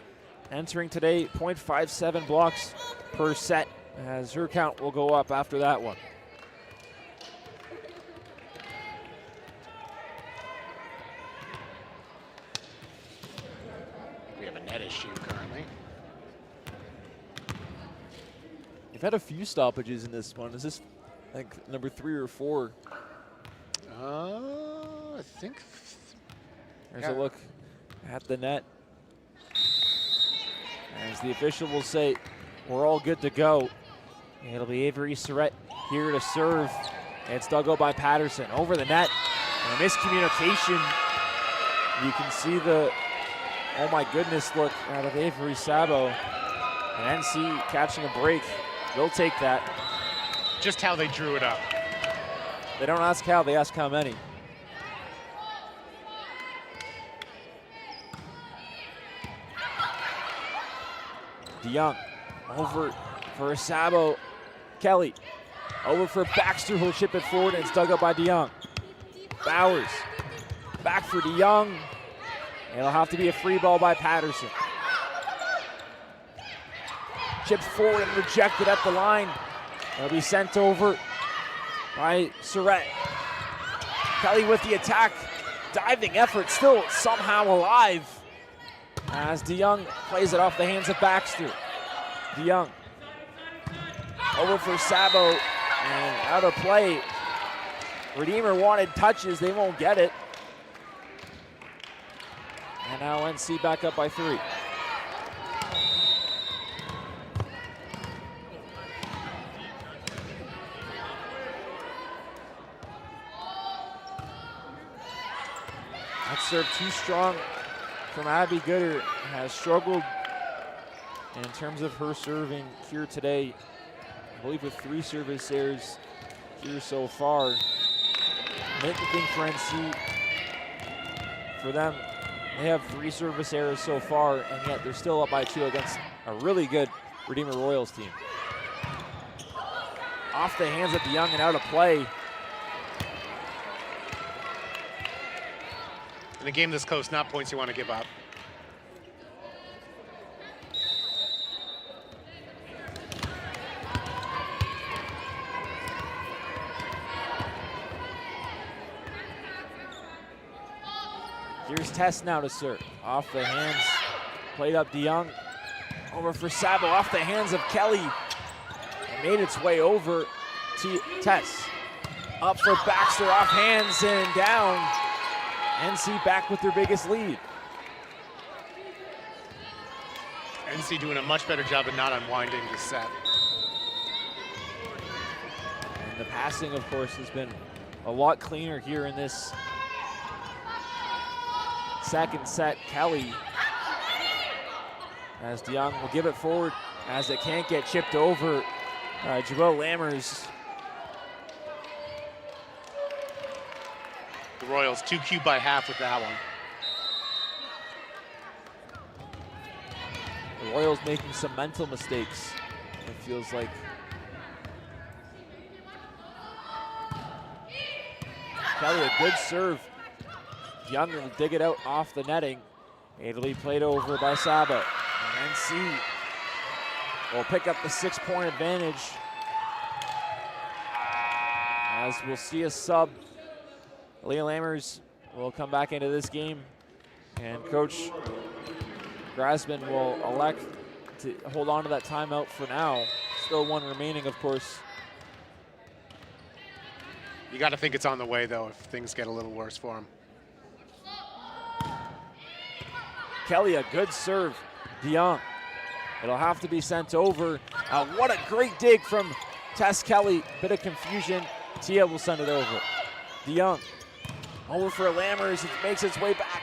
entering today, 0.57 blocks per set, as her count will go up after that one.
We have a net issue currently.
You've had a few stoppages in this one. Is this like number 3 or 4?
I think.
There's a look at the net. As the official will say, we're all good to go. It'll be Avery Surrett here to serve. It's dug out by Patterson over the net. And a miscommunication. You can see the, oh my goodness, look out of Avery Sabo. And NC catching a break. They'll take that.
Just how they drew it up.
They don't ask how, they ask how many. DeYoung over for Sabo. Kelly over for Baxter, who'll chip it forward, and it's dug up by DeYoung. Bowers back for DeYoung. It'll have to be a free ball by Patterson. Chipped forward and rejected at the line. It'll be sent over by Surrett. Kelly with the attack. Diving effort, still somehow alive. As DeYoung plays it off the hands of Baxter. DeYoung over for Sabo and out of play. Redeemer wanted touches, they won't get it. And now NC back up by 3. That serve too strong from Abby Gooder. Has struggled in terms of her serving here today. I believe with 3 service errors here so far. Make the thing for NC, for them, they have 3 service errors so far, and yet they're still up by 2 against a really good Redeemer Royals team. Off the hands of DeYoung and out of play.
In a game this close, not points you want to give up.
Here's Tess now to serve. Off the hands, played up DeYoung. Over for Sabo, off the hands of Kelly. And made its way over to Tess. Up for Baxter, off hands and down. NC back with their biggest lead.
NC doing a much better job of not unwinding the set.
And the passing, of course, has been a lot cleaner here in this second set. Kelly, as DeYoung will give it forward, as it can't get chipped over. Joelle Lammers.
The Royals 2Q by half with that one.
The Royals making some mental mistakes, it feels like. Kelly, a good serve. DeYoung will dig it out off the netting. It'll be played over by Sabo. And NC will pick up the 6-point advantage. As we'll see a sub. Leah Lammers will come back into this game. And Coach Grasman will elect to hold on to that timeout for now. Still 1 remaining, of course.
You got to think it's on the way, though, if things get a little worse for him.
Kelly, a good serve. DeYoung. It'll have to be sent over. What a great dig from Tess Kelly. Bit of confusion. Tia will send it over. DeYoung. Over for Lammers. It makes its way back.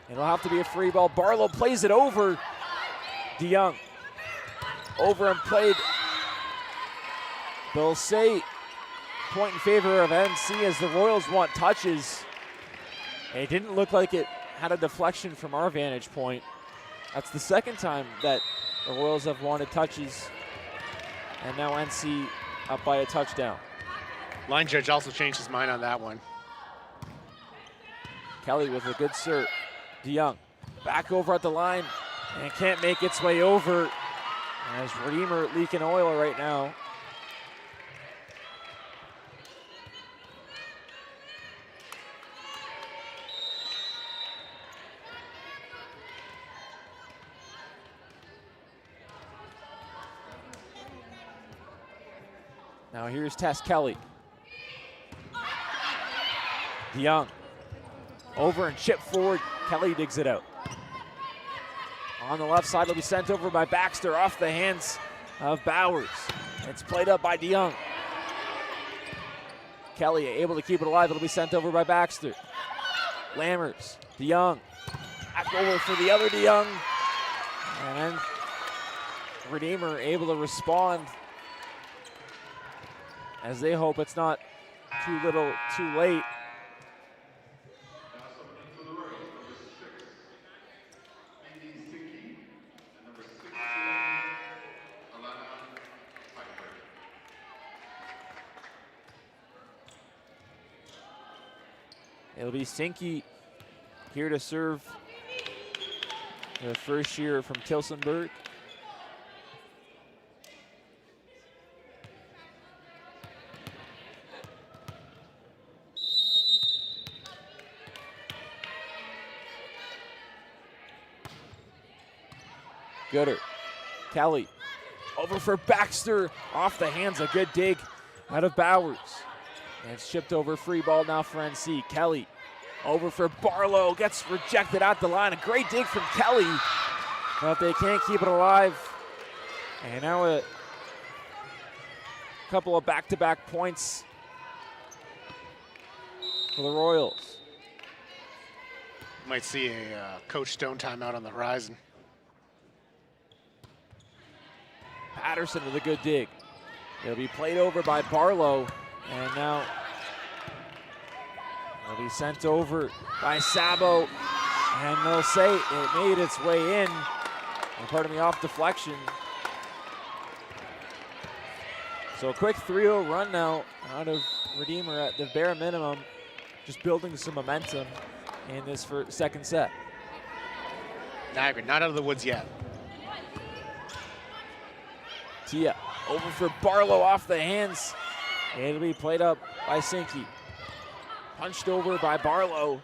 It'll have to be a free ball. Barlow plays it over. DeYoung. Over and played. They'll say point in favor of NC as the Royals want touches. It didn't look like it had a deflection from our vantage point. That's the second time that the Royals have wanted touches. And now NC up by a touchdown.
Line judge also changed his mind on that one.
Kelly with a good serve. DeYoung back over at the line and can't make its way over as Redeemer leaking oil right now. Now here's Tess Kelly. DeYoung over and chip forward. Kelly digs it out. On the left side, it'll be sent over by Baxter off the hands of Bowers. It's played up by DeYoung. Kelly able to keep it alive. It'll be sent over by Baxter. Lammers, DeYoung. Back over for the other DeYoung. And Redeemer able to respond as they hope it's not too little, too late. It'll be Sinky here to serve the first year from Tilsonburg. Gooder, Kelly, over for Baxter, off the hands, a good dig out of Bowers. And it's shipped over, free ball now for NC. Kelly, over for Barlow, gets rejected at the line. A great dig from Kelly, but they can't keep it alive. And now a couple of back-to-back points for the Royals.
Might see a Coach Stone timeout on the horizon.
Patterson with a good dig. It'll be played over by Barlow, and now it'll be sent over by Sabo, and they'll say it made its way in. And pardon me, off deflection. So a quick 3-0 run now out of Redeemer at the bare minimum, just building some momentum in this second set.
Niagara not out of the woods yet.
Tia over for Barlow off the hands. It'll be played up by Sinky. Punched over by Barlow.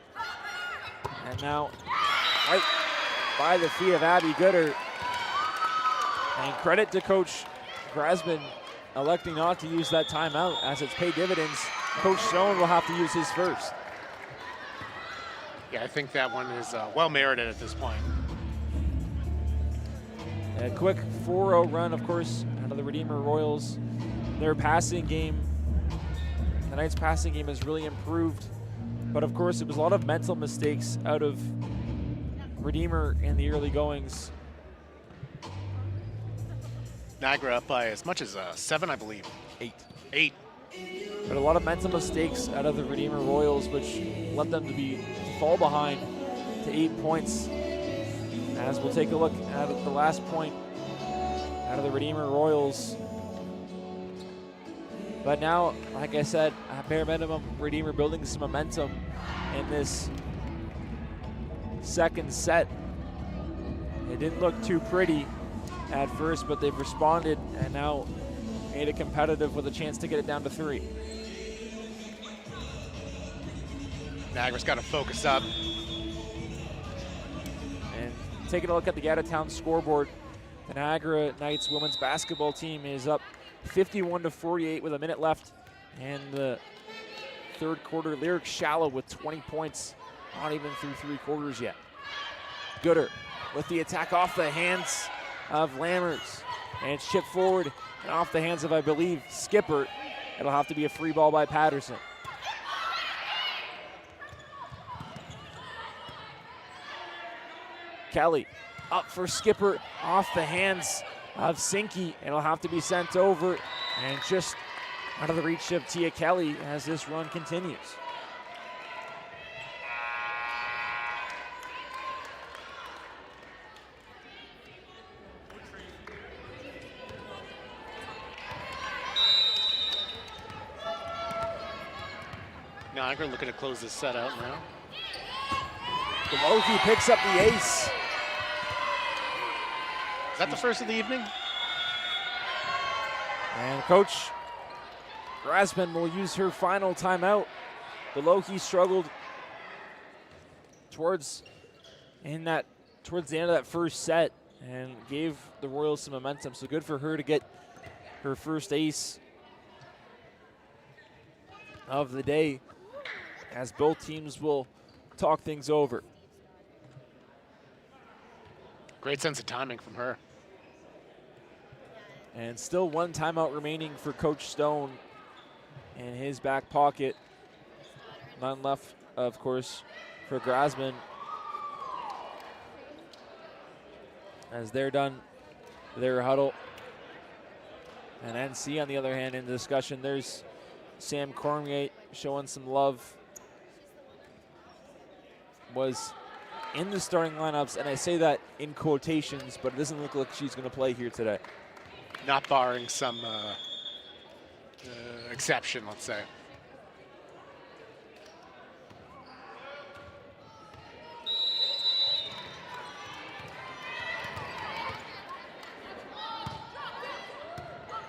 And now right by the feet of Abby Gooder. And credit to Coach Grasman electing not to use that timeout as it's paid dividends. Coach Stone will have to use his first.
Yeah, I think that one is well merited at this point.
A quick 4-0 run, of course, out of the Redeemer Royals. Their passing game, the Knights' passing game has really improved. But of course, it was a lot of mental mistakes out of Redeemer in the early goings.
Niagara up by as much as 7, I believe. 8.
But a lot of mental mistakes out of the Redeemer Royals, which led them to fall behind to 8 points. As we'll take a look at the last point out of the Redeemer Royals. But now, like I said, at bare minimum, Redeemer building some momentum in this second set. It didn't look too pretty at first, but they've responded and now made it competitive with a chance to get it down to 3.
Niagara's got to focus up.
And taking a look at the out-of-town scoreboard, the Niagara Knights women's basketball team is up 51-48 with a minute left in the third quarter. Lyric Shallow with 20 points, not even through 3 quarters yet. Gooder with the attack off the hands of Lammers, and it's chipped forward and off the hands of, I believe, Skipper. It'll have to be a free ball by Patterson. Kelly up for Skipper, off the hands of Sinky. It'll have to be sent over and just out of the reach of Tia Kelly as this run continues.
Niagara looking to close this set out now.
Delohi picks up the ace.
Is that the first of the evening?
And Coach Grasman will use her final timeout. Delohi struggled towards the end of that first set and gave the Royals some momentum. So good for her to get her first ace of the day, as both teams will talk things over.
Great sense of timing from her.
And still one timeout remaining for Coach Stone in his back pocket. None left, of course, for Grasman, as they're done their huddle. And NC, on the other hand, in the discussion, there's Sam Cormier showing some love. Was in the starting lineups, and I say that in quotations, but it doesn't look like she's going to play here today.
Not barring some exception, let's say.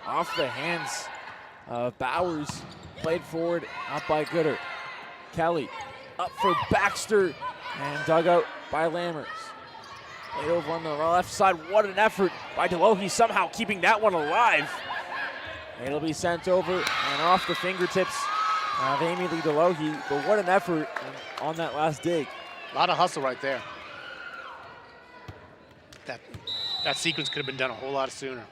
Off the hands of Bowers, played forward, out by Gooder. Kelly up for Baxter, and dug out by Lammers. Played over on the left side. What an effort by Delohi, somehow keeping that one alive. It'll be sent over and off the fingertips of Amy Lee Delohi, but what an effort on that last dig.
A lot of hustle right there. That sequence could have been done a whole lot sooner.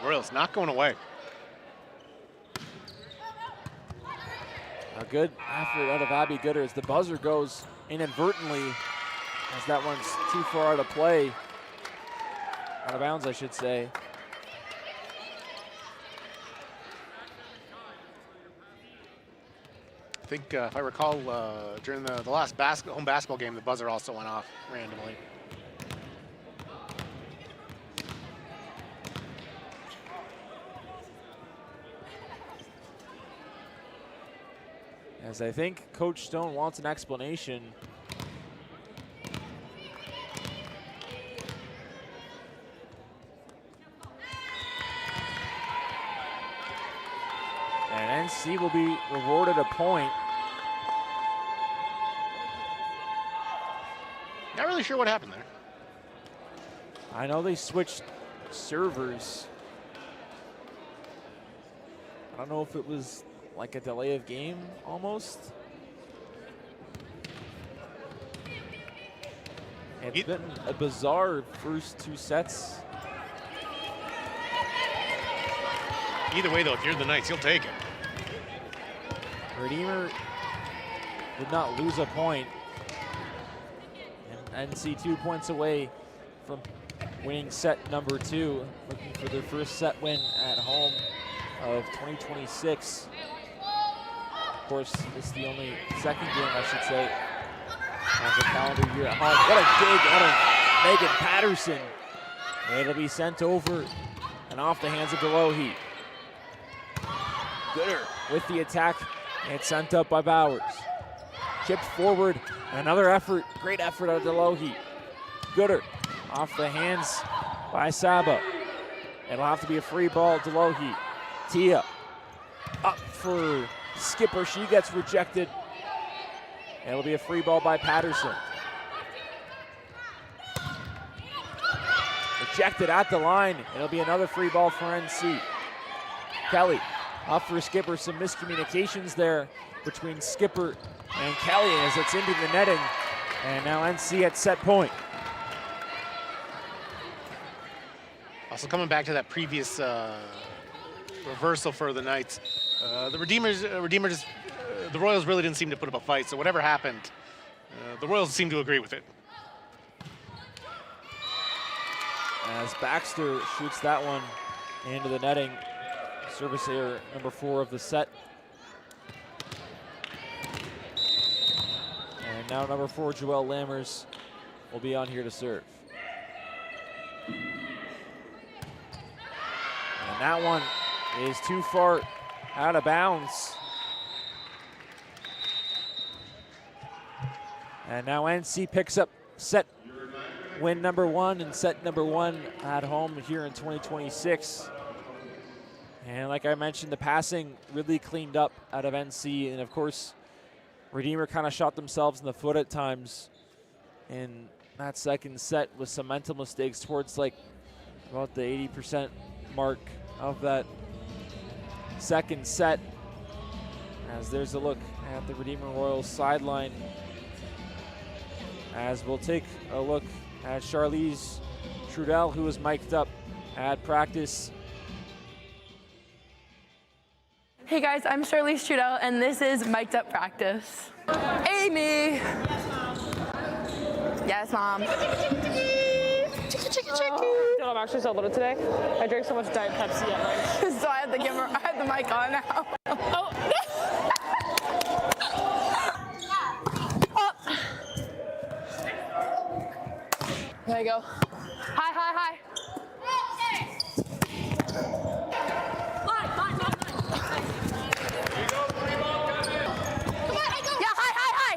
Royals not going away.
A good effort out of Abby Gooder as the buzzer goes inadvertently, as that one's too far out of play. Out of bounds, I should say.
I think, if I recall, during the last home basketball game, the buzzer also went off randomly.
As I think Coach Stone wants an explanation. And NC will be rewarded a point.
Not really sure what happened there.
I know they switched servers. I don't know if it was like a delay of game almost. It's been a bizarre first two sets.
Either way, though, if you're the Knights, you'll take it.
Redeemer did not lose a point. And NC 2 points away from winning set number 2, looking for their first set win at home of 2026. Of course, this is the only second game, I should say, of the calendar year at home. What a dig out of Megan Patterson. It'll be sent over and off the hands of Delohi. Gooder with the attack, and sent up by Bowers. Chipped forward, another effort, great effort out of Delohi. Gooder off the hands by Sabo. It'll have to be a free ball, Delohi. Tia up for Skipper, she gets rejected. It'll be a free ball by Patterson. Rejected at the line. It'll be another free ball for NC. Kelly up for Skipper. Some miscommunications there between Skipper and Kelly as it's into the netting. And now NC at set point.
Also coming back to that previous reversal for the Knights. The the Royals really didn't seem to put up a fight, so whatever happened, the Royals seem to agree with it.
As Baxter shoots that one into the netting. Service error number 4 of the set. And now number 4, Joelle Lammers, will be on here to serve. that one is too far out of bounds. And now NC picks up set win number 1 and set number 1 at home here in 2026. And like I mentioned, the passing really cleaned up out of NC. And of course, Redeemer kind of shot themselves in the foot at times in that second set with some mental mistakes towards like about the 80% mark of that second set. As there's a look at the Redeemer Royals sideline, as we'll take a look at Charlize Trudel, who was mic'd up at practice.
Hey guys, I'm Charlize Trudel, and this is Mic'd Up Practice. Amy! Yes, Mom.
I'm actually so little today. I drank so much Diet Pepsi at lunch.
So I have the mic on now. Oh. There you go. Hi, hi, hi. Yeah, hi, hi, hi.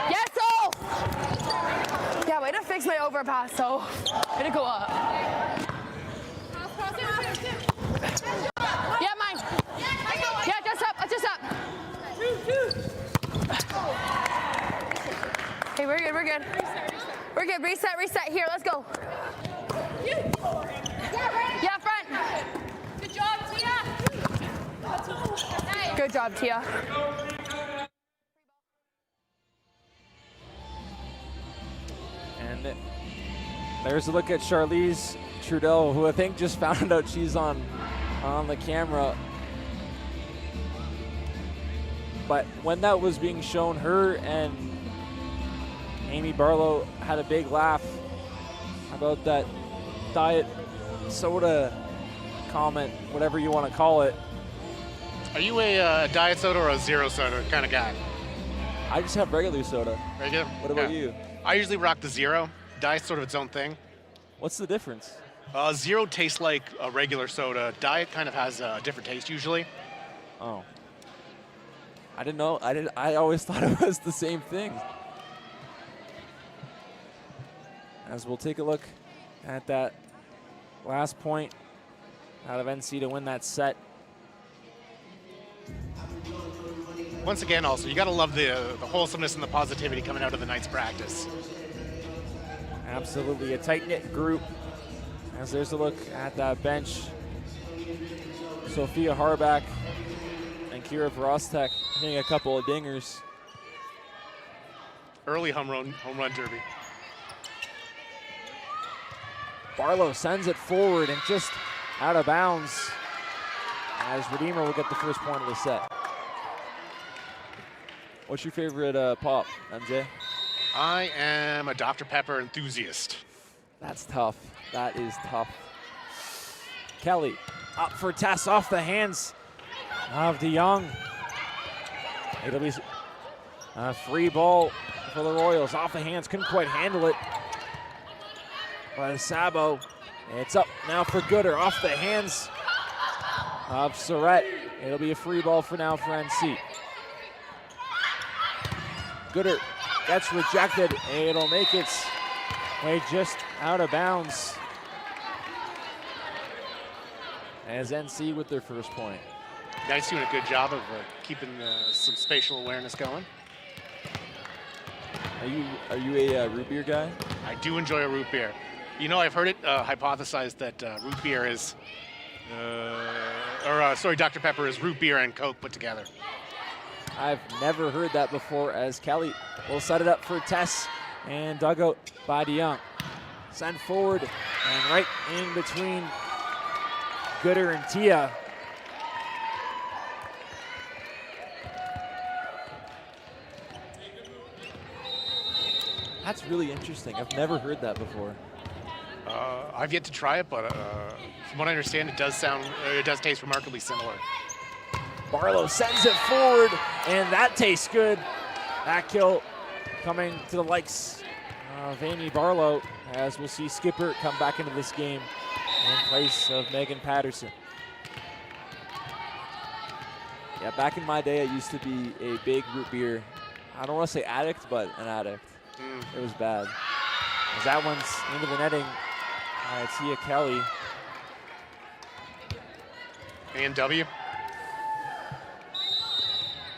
Yes, so. Yeah, way to fix my overpass, so way to go up. Yeah, mine. Yeah, just up, just up. Hey, we're good, we're good. We're good, reset, reset. Here, let's go. Yeah, front. Good job, Tia. Good job, Tia.
And there's a look at Charlize Trudel, who I think just found out she's on the camera. But when that was being shown, her and Amy Barlow had a big laugh about that diet soda comment, whatever you want to call it.
Are you a diet soda or a zero soda kind of guy?
I just have regular soda.
Regular?
What about you?
I usually rock the zero. Diet's sort of its own thing.
What's the difference?
Zero tastes like a regular soda. Diet kind of has a different taste usually.
Oh. I didn't know. I always thought it was the same thing. As we'll take a look at that last point out of NC to win that set.
Once again, also, you got to love the wholesomeness and the positivity coming out of the night's practice.
Absolutely a tight-knit group. As there's a look at that bench. Sophia Harback and Kira Vrostek hitting a couple of dingers.
Early home run derby.
Barlow sends it forward and just out of bounds, as Redeemer will get the first point of the set. What's your favorite pop, MJ?
I am a Dr. Pepper enthusiast.
That's tough. That is tough. Kelly up for Tess, off the hands of DeYoung. It'll be a free ball for the Royals. Off the hands, couldn't quite handle it. By Sabo. It's up now for Gooder, off the hands of Surratt. It'll be a free ball for now for NC. Gooder gets rejected. It'll make its way just out of bounds. As NC with their first point.
Guys doing a good job of keeping some spatial awareness going.
Are you a root beer guy?
I do enjoy a root beer. You know, I've heard it hypothesized that root beer is, Dr. Pepper is root beer and Coke put together.
I've never heard that before, as Kelly will set it up for Tess and dug out by DeYoung. Send forward and right in between Gooder and Tia. That's really interesting. I've never heard that before.
I've yet to try it, but from what I understand, it does taste remarkably similar.
Barlow sends it forward, and that tastes good. That kill coming to the likes of Amy Barlow, as we'll see Skipper come back into this game in place of Megan Patterson. Yeah, back in my day, I used to be a big root beer, I don't want to say addict, but an addict. It was bad. As that one's into the netting, Tia Kelly.
A&W?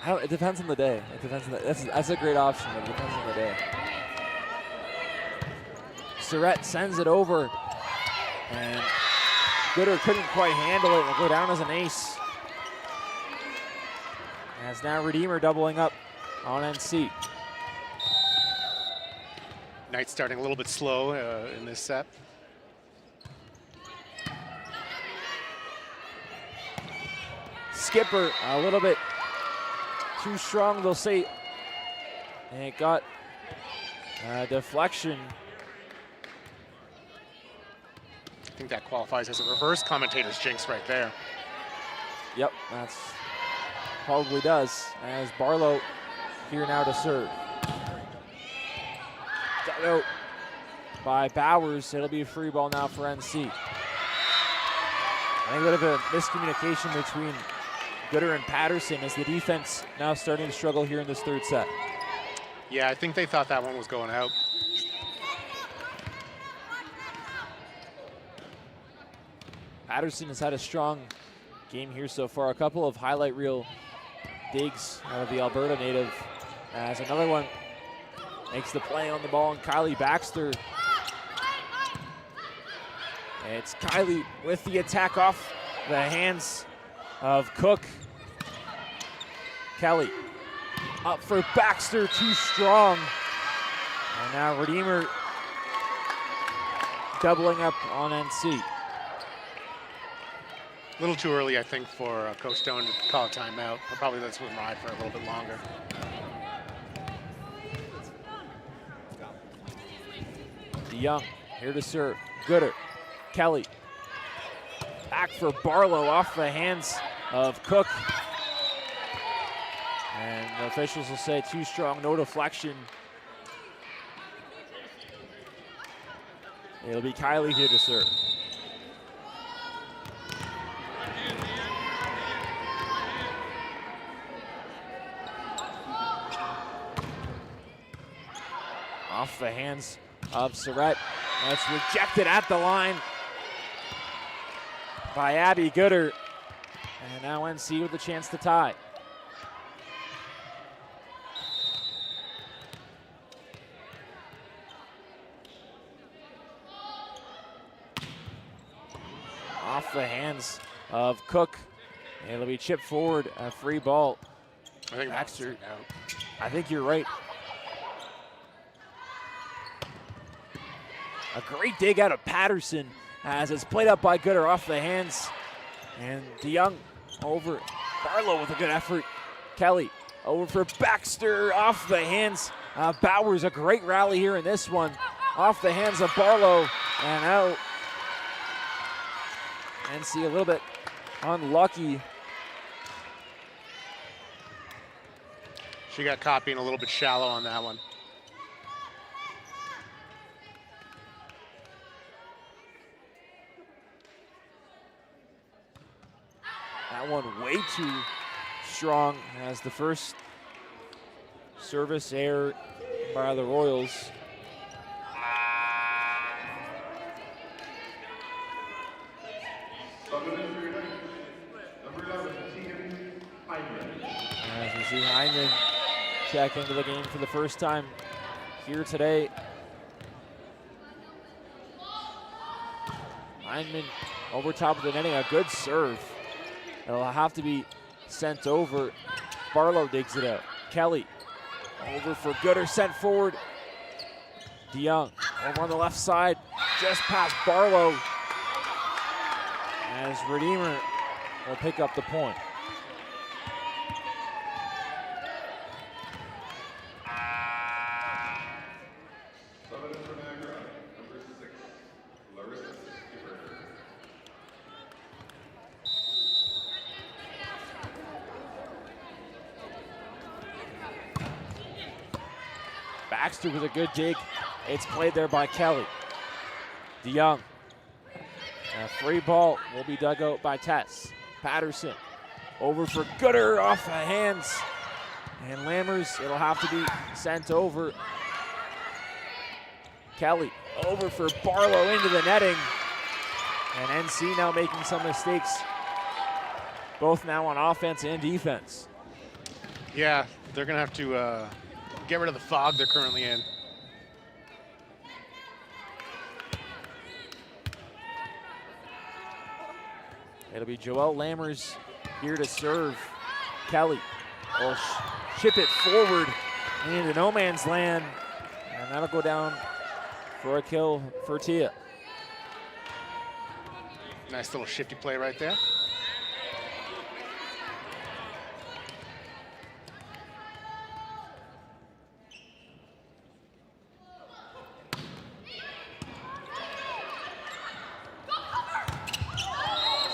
It depends on the day. It depends on that's a great option, but it depends on the day. Surratt sends it over, and Gooder couldn't quite handle it. Will go down as an ace. As now Redeemer doubling up on NC.
Knight starting a little bit slow in this set.
Skipper a little bit too strong, they'll say. And it got deflection.
I think that qualifies as a reverse commentator's jinx right there.
Yep, that's probably does. As Barlow here now to serve. Dug out by Bowers. It'll be a free ball now for NC. I think a bit of a miscommunication between Gooder and Patterson as the defense now starting to struggle here in this third set.
Yeah, I think they thought that one was going out.
Patterson has had a strong game here so far. A couple of highlight reel digs out of the Alberta native. As another one makes the play on the ball, and Kylie Baxter. It's Kylie with the attack off the hands of Cook. Kelly up for Baxter, too strong. And now Redeemer doubling up on NC.
A little too early, I think, for Coach Stone to call a timeout. I'll probably let this one ride for a little bit longer.
DeYoung here to serve. Gooder. Kelly. Back for Barlow off the hands of Cook. And the officials will say too strong, no deflection. It'll be Kylie here to serve. Off the hands of Surratt. That's rejected at the line by Abby Gooder. And now NC with a chance to tie. Off the hands of Cook. It'll be chipped forward, a free ball.
I think
Baxter. I think you're right. A great dig out of Patterson as it's played up by Gooder off the hands. And DeYoung over Barlow with a good effort. Kelly over for Baxter off the hands. Bowers, a great rally here in this one. Off the hands of Barlow and out. NC a little bit unlucky.
She got caught being a little bit shallow on that one.
That one way too strong as the first service error by the Royals. As we see Hyman check into the game for the first time here today. Hyman over top of the netting, a good serve. It'll have to be sent over. Barlow digs it out. Kelly over for Gooder, sent forward. DeYoung over on the left side, just past Barlow. As Redeemer will pick up the point. Baxter with a good dig. It's played there by Kelly. DeYoung. A free ball will be dug out by Tess. Patterson over for Gooder off the hands. And Lammers, it'll have to be sent over. Kelly over for Barlow into the netting. And NC now making some mistakes, both now on offense and defense.
Yeah, they're going to have to get rid of the fog they're currently in.
It'll be Joelle Lammers here to serve. Kelly will ship it forward into no man's land, and that'll go down for a kill for Tia.
Nice little shifty play right there.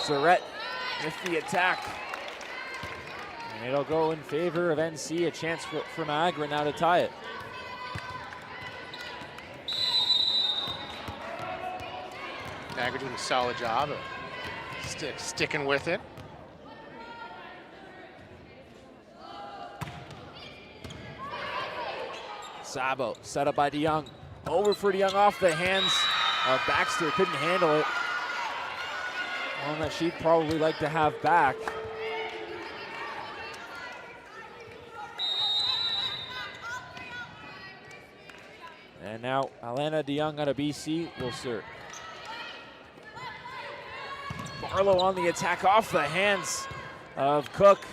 Surrett with the attack. And it'll go in favor of NC, a chance for Niagara now to tie it.
Niagara doing a solid job of sticking with it.
Sabo set up by DeYoung. Over for DeYoung off the hands of Baxter, couldn't handle it. One that she'd probably like to have back. And now Alana DeYoung out of BC will serve. Barlow on the attack off the hands of Cook.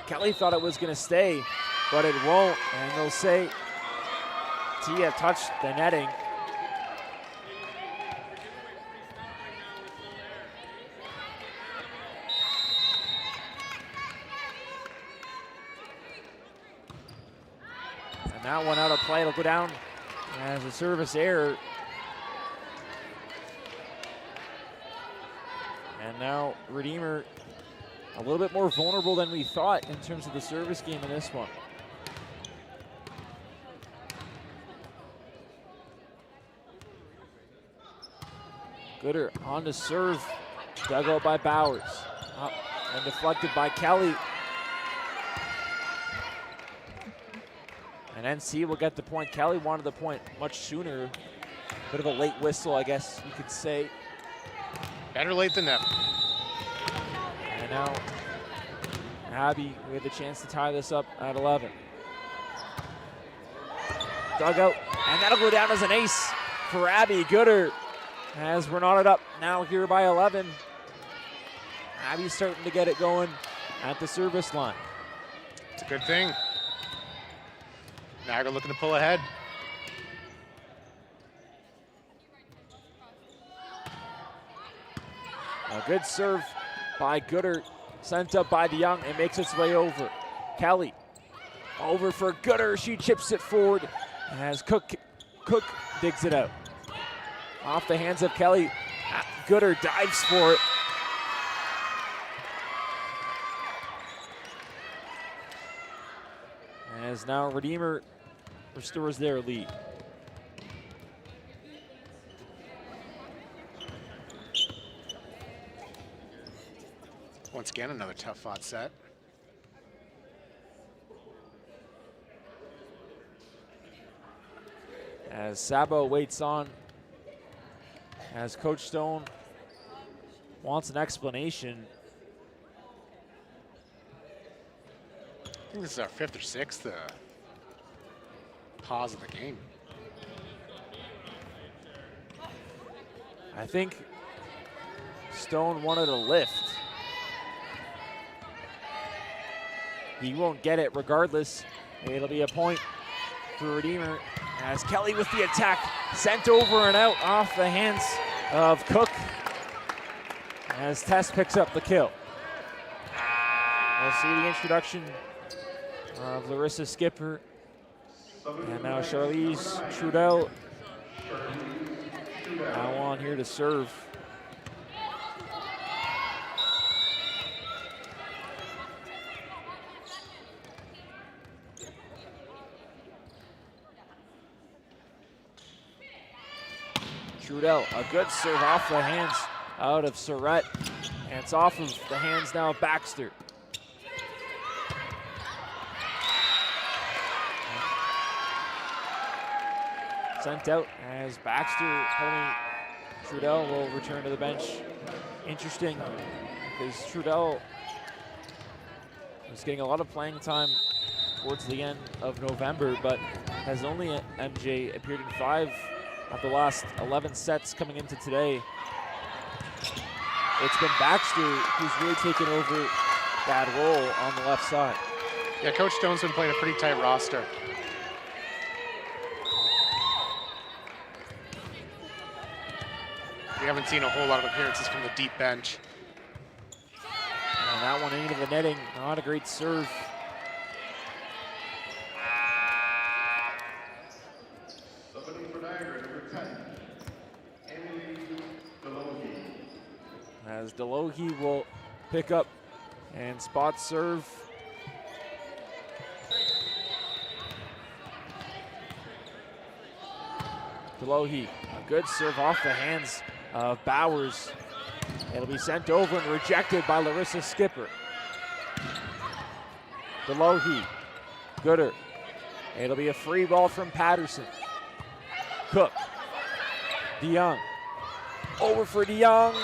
Kelly thought it was going to stay, but it won't. And they'll say Tia touched the netting. And that one out of play. It'll go down as a service error. And now Redeemer a little bit more vulnerable than we thought in terms of the service game in this one. Gooder on to serve, dug out by Bowers. Up and deflected by Kelly. And NC will get the point. Kelly wanted the point much sooner. Bit of a late whistle, I guess you could say.
Better late than never.
And now Abby with a chance to tie this up at 11. Dug out, and that'll go down as an ace for Abby Gooder as we're knotted up now here by 11. Abby's starting to get it going at the service line.
It's a good thing. Niagara looking to pull ahead.
A good serve by Gooder, sent up by DeYoung, and makes its way over. Kelly over for Gooder. She chips it forward as Cook digs it out. Off the hands of Kelly. Gooder dives for it. As now Redeemer restores their lead.
Once again, another tough fought set.
As Sabo waits on, as Coach Stone wants an explanation.
I think this is our 5th or 6th pause of the game.
I think Stone wanted a lift. He won't get it regardless. It'll be a point for Redeemer as Kelly with the attack sent over and out off the hands of Cook as Tess picks up the kill. We'll see the introduction of Larissa Skipper and now Charlize Trudel now on here to serve. Trudell, a good serve off the hands out of Surratt. And it's off of the hands now of Baxter. Sent out as Baxter, Trudell will return to the bench. Interesting, because Trudell was getting a lot of playing time towards the end of November, but has only, MJ, appeared in 5 of the last 11 sets coming into today. It's been Baxter who's really taken over that role on the left side.
Yeah, Coach Stone's been playing a pretty tight roster. We haven't seen a whole lot of appearances from the deep bench.
And that one into the netting, not a great serve. As Delohi will pick up and spot serve. Delohi, a good serve off the hands of Bowers. It'll be sent over and rejected by Larissa Skipper. Delohi, Gooder. It'll be a free ball from Patterson. Cook, DeYoung, over for DeYoung.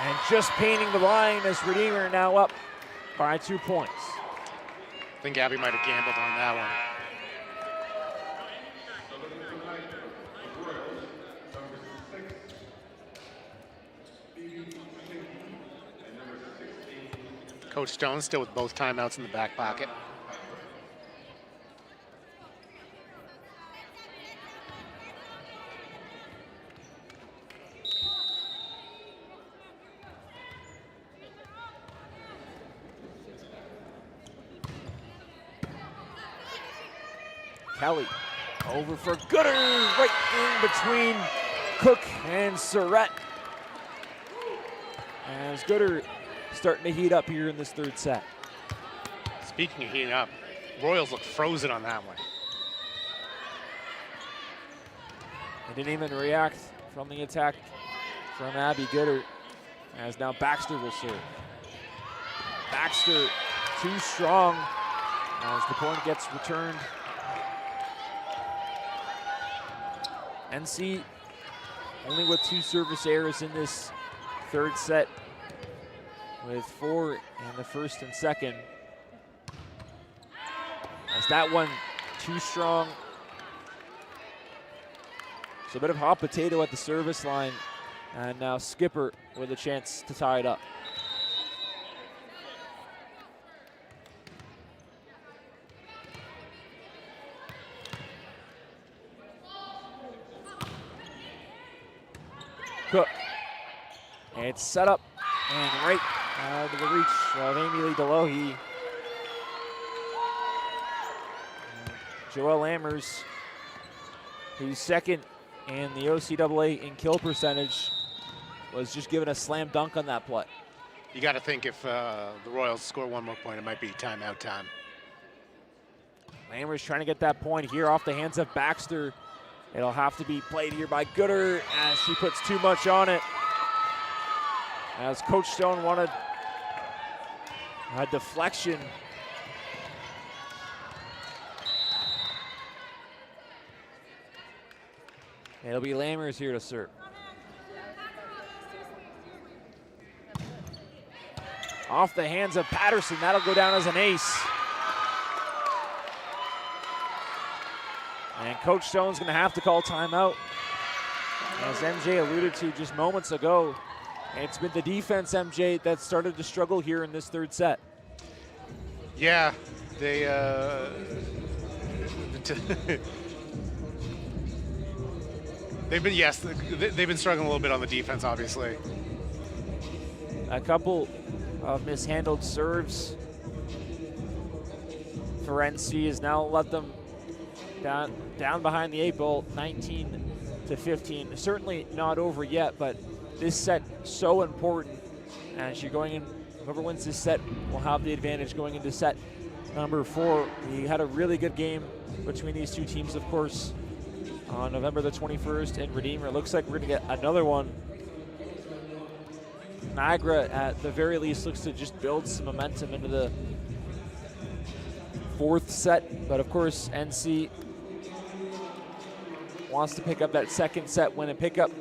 And just painting the line as Redeemer now up by 2 points.
I think Abby might have gambled on that one. Coach Stone still with both timeouts in the back pocket.
Kelly over for Gooder, right in between Cook and Surratt. As Gooder starting to heat up here in this 3rd set.
Speaking of heating up, Royals look frozen on that one.
They didn't even react from the attack from Abby Gooder, as now Baxter will serve. Baxter too strong as the point gets returned. NC only with 2 service errors in this 3rd set, with 4 in the 1st and 2nd. As that one too strong. So a bit of hot potato at the service line, and now Skipper with a chance to tie it up. Cook. It's set up and right out of the reach of Amy Lee Delohi. Joelle Lammers, who's 2nd in the OCAA in kill percentage, was just given a slam dunk on that play.
You got to think if the Royals score 1 more point, it might be timeout time.
Lammers trying to get that point here off the hands of Baxter. It'll have to be played here by Gooder as she puts too much on it. As Coach Stone wanted a deflection. It'll be Lammers here to serve. Off the hands of Patterson, that'll go down as an ace. And Coach Stone's gonna have to call timeout. As MJ alluded to just moments ago, it's been the defense, MJ, that started to struggle here in this 3rd set.
Yeah, they they've been struggling a little bit on the defense, obviously.
A couple of mishandled serves for NC has now let them down behind the 8 ball, 19-15. Certainly not over yet, but this set so important. As you're going in, whoever wins this set will have the advantage going into set number 4. We had a really good game between these 2 teams, of course, on November the 21st in Redeemer. It looks like we're going to get another one. Niagara, at the very least, looks to just build some momentum into the 4th set. But of course, NC wants to pick up that 2nd set win and pick up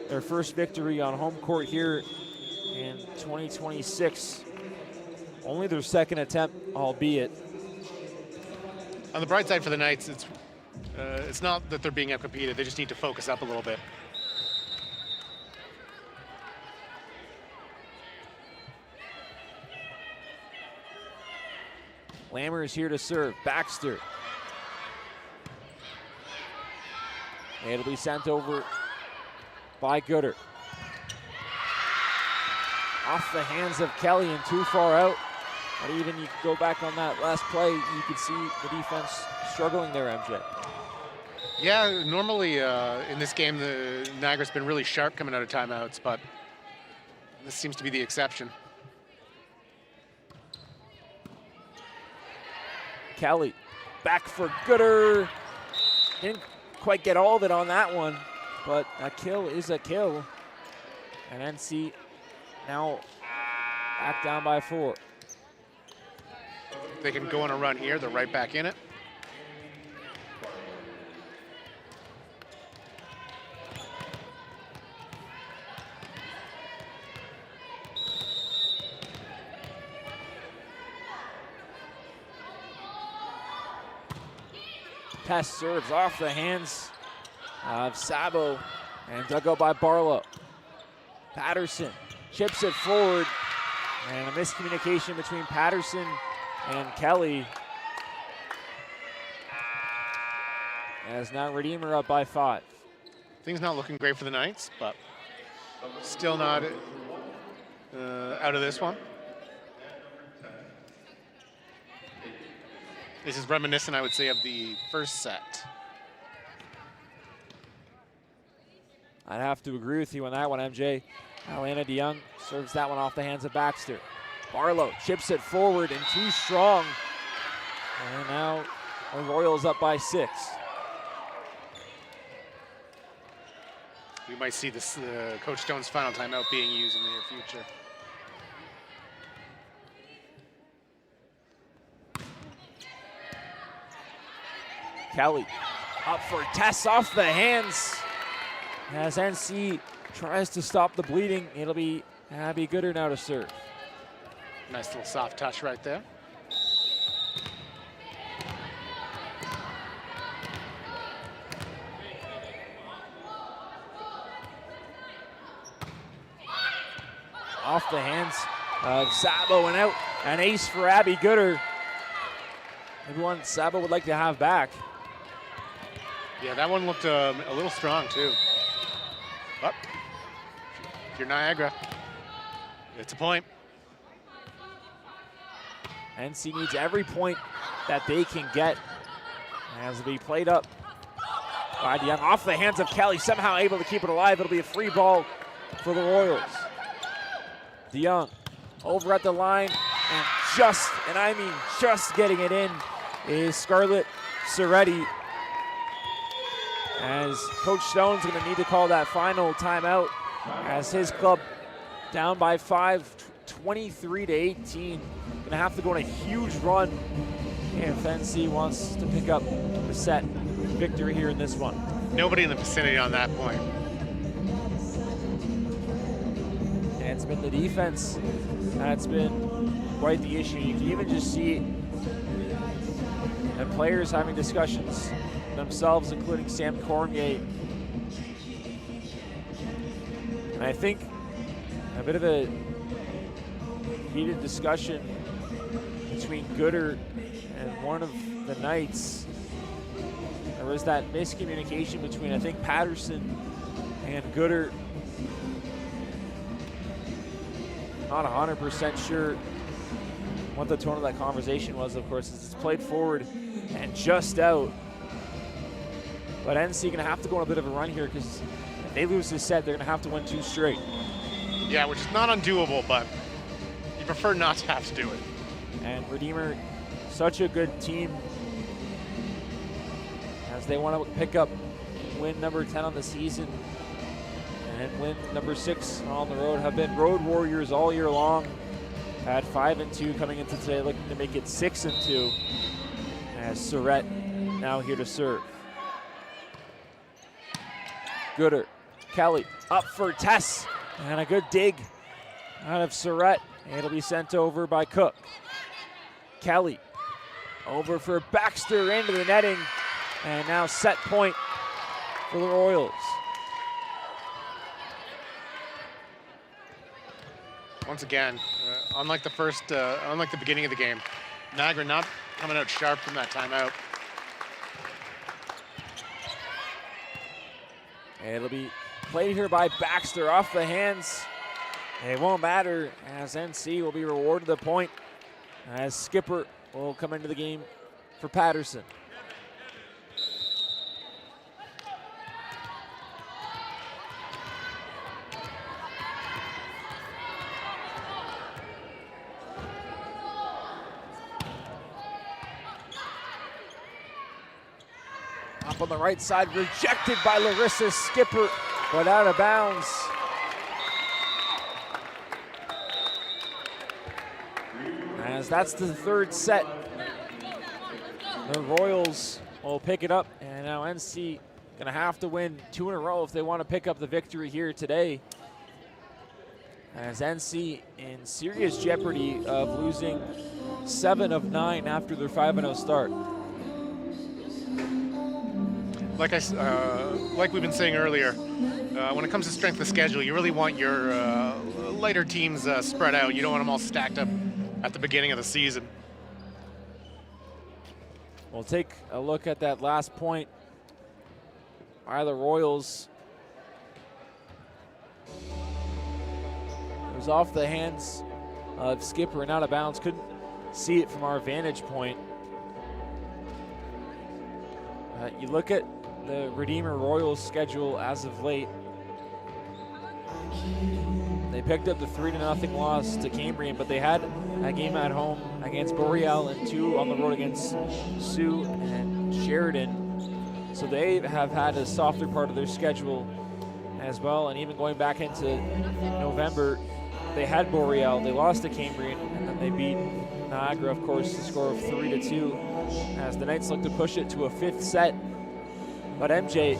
their first victory on home court here in 2026. Only their 2nd attempt, albeit.
On the bright side for the Knights, it's not that they're being outcompeted. They just need to focus up a little bit.
Lammer is here to serve. Baxter. It'll be sent over by Gooder. Off the hands of Kelly and too far out. But even you go back on that last play, you could see the defense struggling there, MJ.
Yeah, normally in this game, the Niagara's been really sharp coming out of timeouts, but this seems to be the exception.
Kelly, back for Gooder. Didn't quite get all of it on that one, but a kill is a kill. And NC now back down by 4.
They can go on a run here. They're right back in it.
Test serves off the hands of Sabo and dug out by Barlow. Patterson chips it forward, and a miscommunication between Patterson and Kelly. As now Redeemer up by 5.
Things not looking great for the Knights, but still not out of this one. This is reminiscent, I would say, of the first set.
I'd have to agree with you on that one, MJ. Atlanta DeYoung serves that one off the hands of Baxter. Barlow chips it forward and too strong. And now the Royals up by 6.
We might see this Coach Stone's final timeout being used in the near future.
Kelly up for Tess off the hands. As NC tries to stop the bleeding, it'll be Abby Gooder now to serve.
Nice little soft touch right there.
Off the hands of Sabo and out. An ace for Abby Gooder. Maybe one Sabo would like to have back.
Yeah, that one looked a little strong too. But if you're Niagara, it's a point.
NC needs every point that they can get. As it'll be played up by DeYoung. Off the hands of Kelly, somehow able to keep it alive. It'll be a free ball for the Royals. DeYoung over at the line, and I mean just getting it in is Scarlett Soretti. As Coach Stone's going to need to call that final timeout as his club down by 5, 23-18. Going to have to go on a huge run if NC wants to pick up the set victory here in this one.
Nobody in the vicinity on that point.
And it's been the defense that's been quite the issue. You can even just see the players having discussions themselves, including Sam Cormier. And I think a bit of a heated discussion between Gooder and one of the Knights. There was that miscommunication between, I think, Patterson and Gooder. Not 100% sure what the tone of that conversation was, of course, as it's played forward and just out. But NC going to have to go on a bit of a run here, because if they lose this set, they're going to have to win 2 straight.
Yeah, which is not undoable, but you prefer not to have to do it.
And Redeemer, such a good team, as they want to pick up win number 10 on the season and win number 6 on the road, have been road warriors all year long. At 5-2 coming into today, looking to make it 6-2. As Surratt now here to serve. Gooder, Kelly up for Tess, and a good dig out of Surratt. It'll be sent over by Cook. Kelly over for Baxter into the netting, and now set point for the Royals.
Once again, unlike the beginning of the game, Niagara not coming out sharp from that timeout.
And it'll be played here by Baxter off the hands. It won't matter as NC will be rewarded the point as Skipper will come into the game for Patterson. Up on the right side, rejected by Larissa Skipper, but out of bounds. As that's the third set. The Royals will pick it up, and now NC gonna have to win 2 in a row if they want to pick up the victory here today. As NC in serious jeopardy of losing 7 of 9 after their 5-0 start.
Like we've been saying earlier, when it comes to strength of schedule, you really want your lighter teams spread out. You don't want them all stacked up at the beginning of the season.
We'll take a look at that last point by the Royals. It was off the hands of Skipper and out of bounds. Couldn't see it from our vantage point. You look at the Redeemer Royals schedule as of late. They picked up the 3-0 loss to Cambrian, but they had a game at home against Boreal and 2 on the road against Sioux and Sheridan. So they have had a softer part of their schedule as well. And even going back into November, they had Boreal, they lost to Cambrian, and then they beat Niagara, of course, the score of 3-2, as the Knights look to push it to a 5th set. But MJ,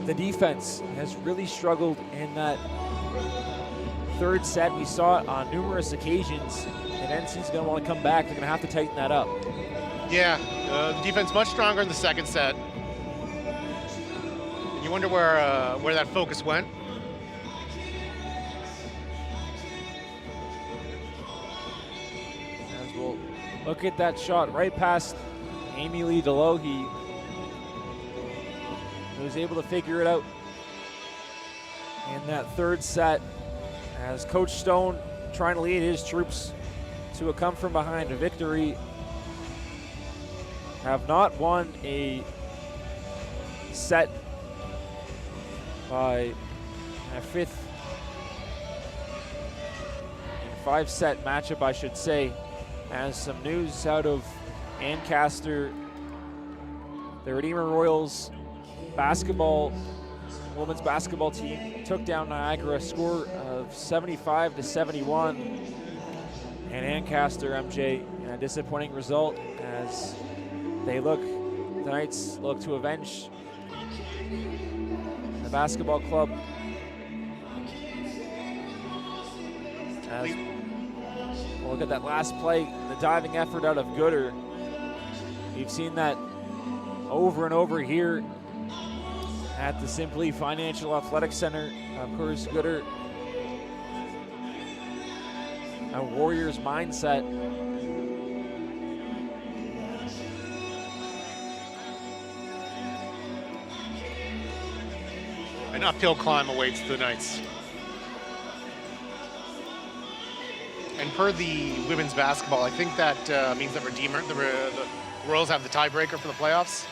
the defense has really struggled in that 3rd set. We saw it on numerous occasions, and NC's going to want to come back. They're going to have to tighten that up.
Yeah, the defense much stronger in the 2nd set. You wonder where that focus went.
As we'll look at that shot right past Amy Lee DeLohe, who was able to figure it out in that 3rd set, as Coach Stone trying to lead his troops to a come from behind victory. Have not won a set by a 5th and 5-set matchup, I should say. As some news out of Ancaster, the Redeemer Royals women's basketball team took down Niagara, a score of 75-71. And Ancaster, MJ, a disappointing result as the Knights look to avenge the basketball club. As we'll look at that last play, the diving effort out of Gooder. You've seen that over and over here at the Simply Financial Athletic Center. Of course, Gooder, a Warriors mindset.
An uphill climb awaits the Knights. And per the women's basketball, I think that means that the Royals have the tiebreaker for the playoffs.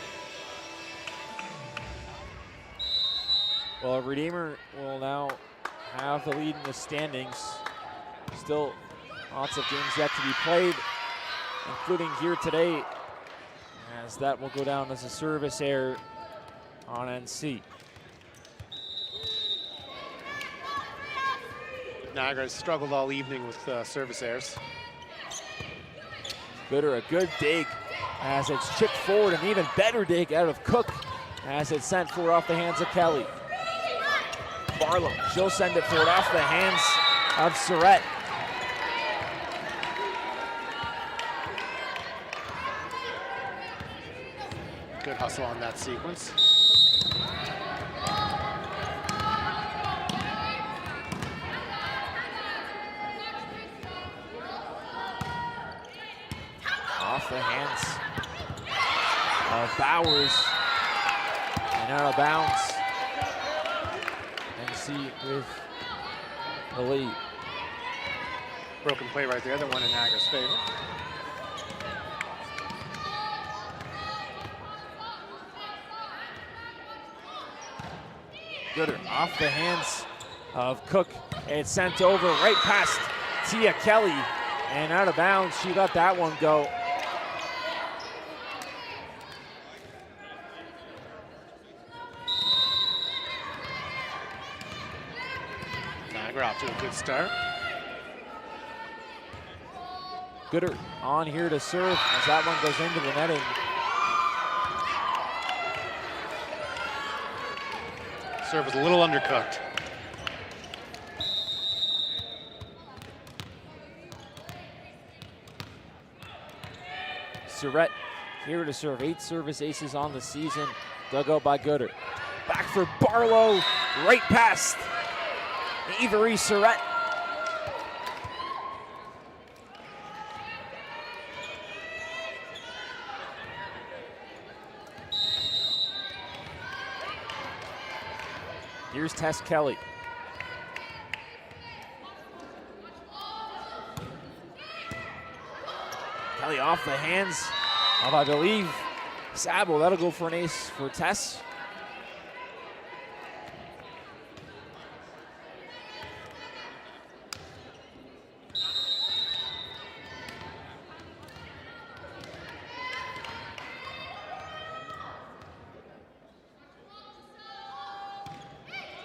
Well, Redeemer will now have the lead in the standings. Still lots of games yet to be played, including here today, as that will go down as a service error on NC.
Niagara has struggled all evening with service errors.
Gooder, a good dig as it's chipped forward, an even better dig out of Cook as it's sent forward off the hands of Kelly. Barlow, she'll send it forward off the hands of Surratt.
Good hustle on that sequence.
Off the hands of Bowers and out of bounds. NC with the lead.
Broken play right there, the one in Niagara's favor.
Gooder off the hands of Cook. It's sent over right past Tia Kelly and out of bounds. She let that one go.
Niagara off to a good start.
Gooder on here to serve as that one goes into the netting.
Serve was a little undercooked.
Surratt here to serve, 8 service aces on the season. Dug out by Gooder. Back for Barlow, right past Avery Surratt. Here's Tess Kelly. Kelly off the hands of, I believe, Sabo. That'll go for an ace for Tess.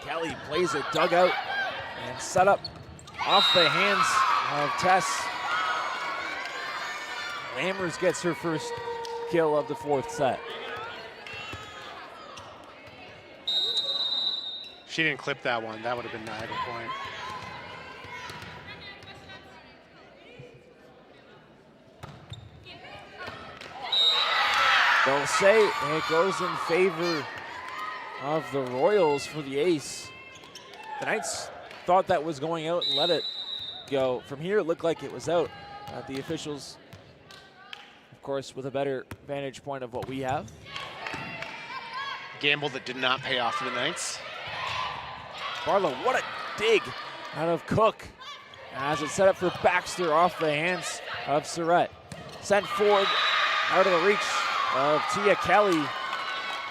Kelly plays a dugout and set up off the hands of Tess. Lammers gets her first kill of the 4th set.
She didn't clip that one. That would have been Niagara point.
They'll say it goes in favor of the Royals for the ace. The Knights thought that was going out and let it go. From here, it looked like it was out. The officials, of course, with a better vantage point of what we have.
Gamble that did not pay off for the Knights.
Barlow, what a dig out of Cook as it's set up for Baxter off the hands of Surratt. Sent forward out of the reach of Tia Kelly,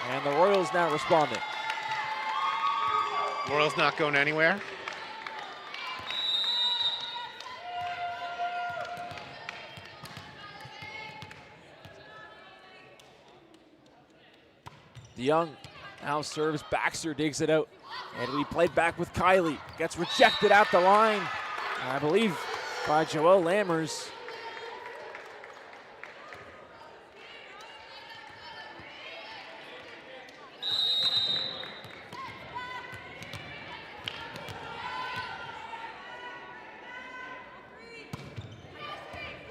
and the Royals now responding.
Royals not going anywhere.
DeYoung now serves, Baxter digs it out, and we played back with Kylie. Gets rejected at the line, I believe, by Joelle Lammers.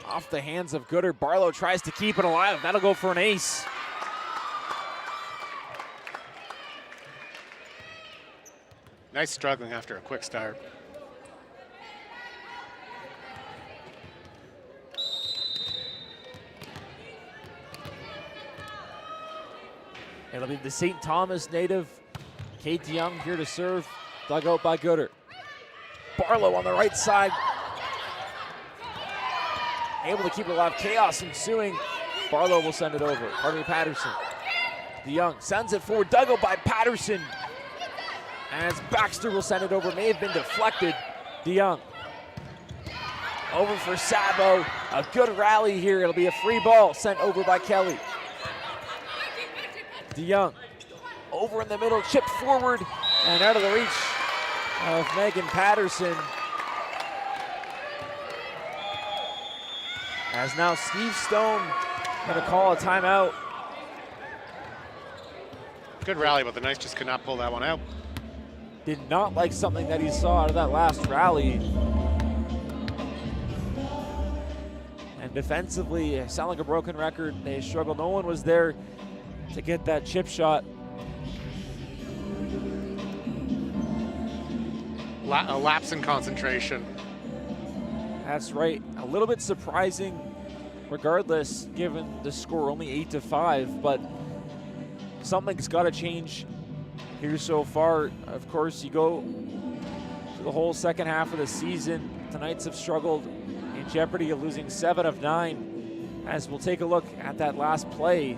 Off the hands of Gooder. Barlow tries to keep it alive. That'll go for an ace.
Nice struggling after a quick start.
It'll be the St. Thomas native, Kate DeYoung, here to serve. Dug out by Gooder. Barlow on the right side. Able to keep it alive. Chaos ensuing. Barlow will send it over. Harvey Patterson. DeYoung sends it forward. Dug out by Patterson. As Baxter will send it over. May have been deflected. DeYoung. Over for Sabo. A good rally here. It'll be a free ball sent over by Kelly. DeYoung over in the middle, chipped forward, and out of the reach of Megan Patterson. As now Steve Stone gonna call a timeout.
Good rally, but the Knights just could not pull that one out.
Did not like something that he saw out of that last rally. And defensively, sound like a broken record. They struggled. No one was there to get that chip shot.
A lapse in concentration.
That's right. A little bit surprising, regardless, given the score only 8-5, but something's got to change here so far. Of course, you go to the whole second half of the season. The Knights have struggled, in jeopardy of losing 7 of 9. As we'll take a look at that last play.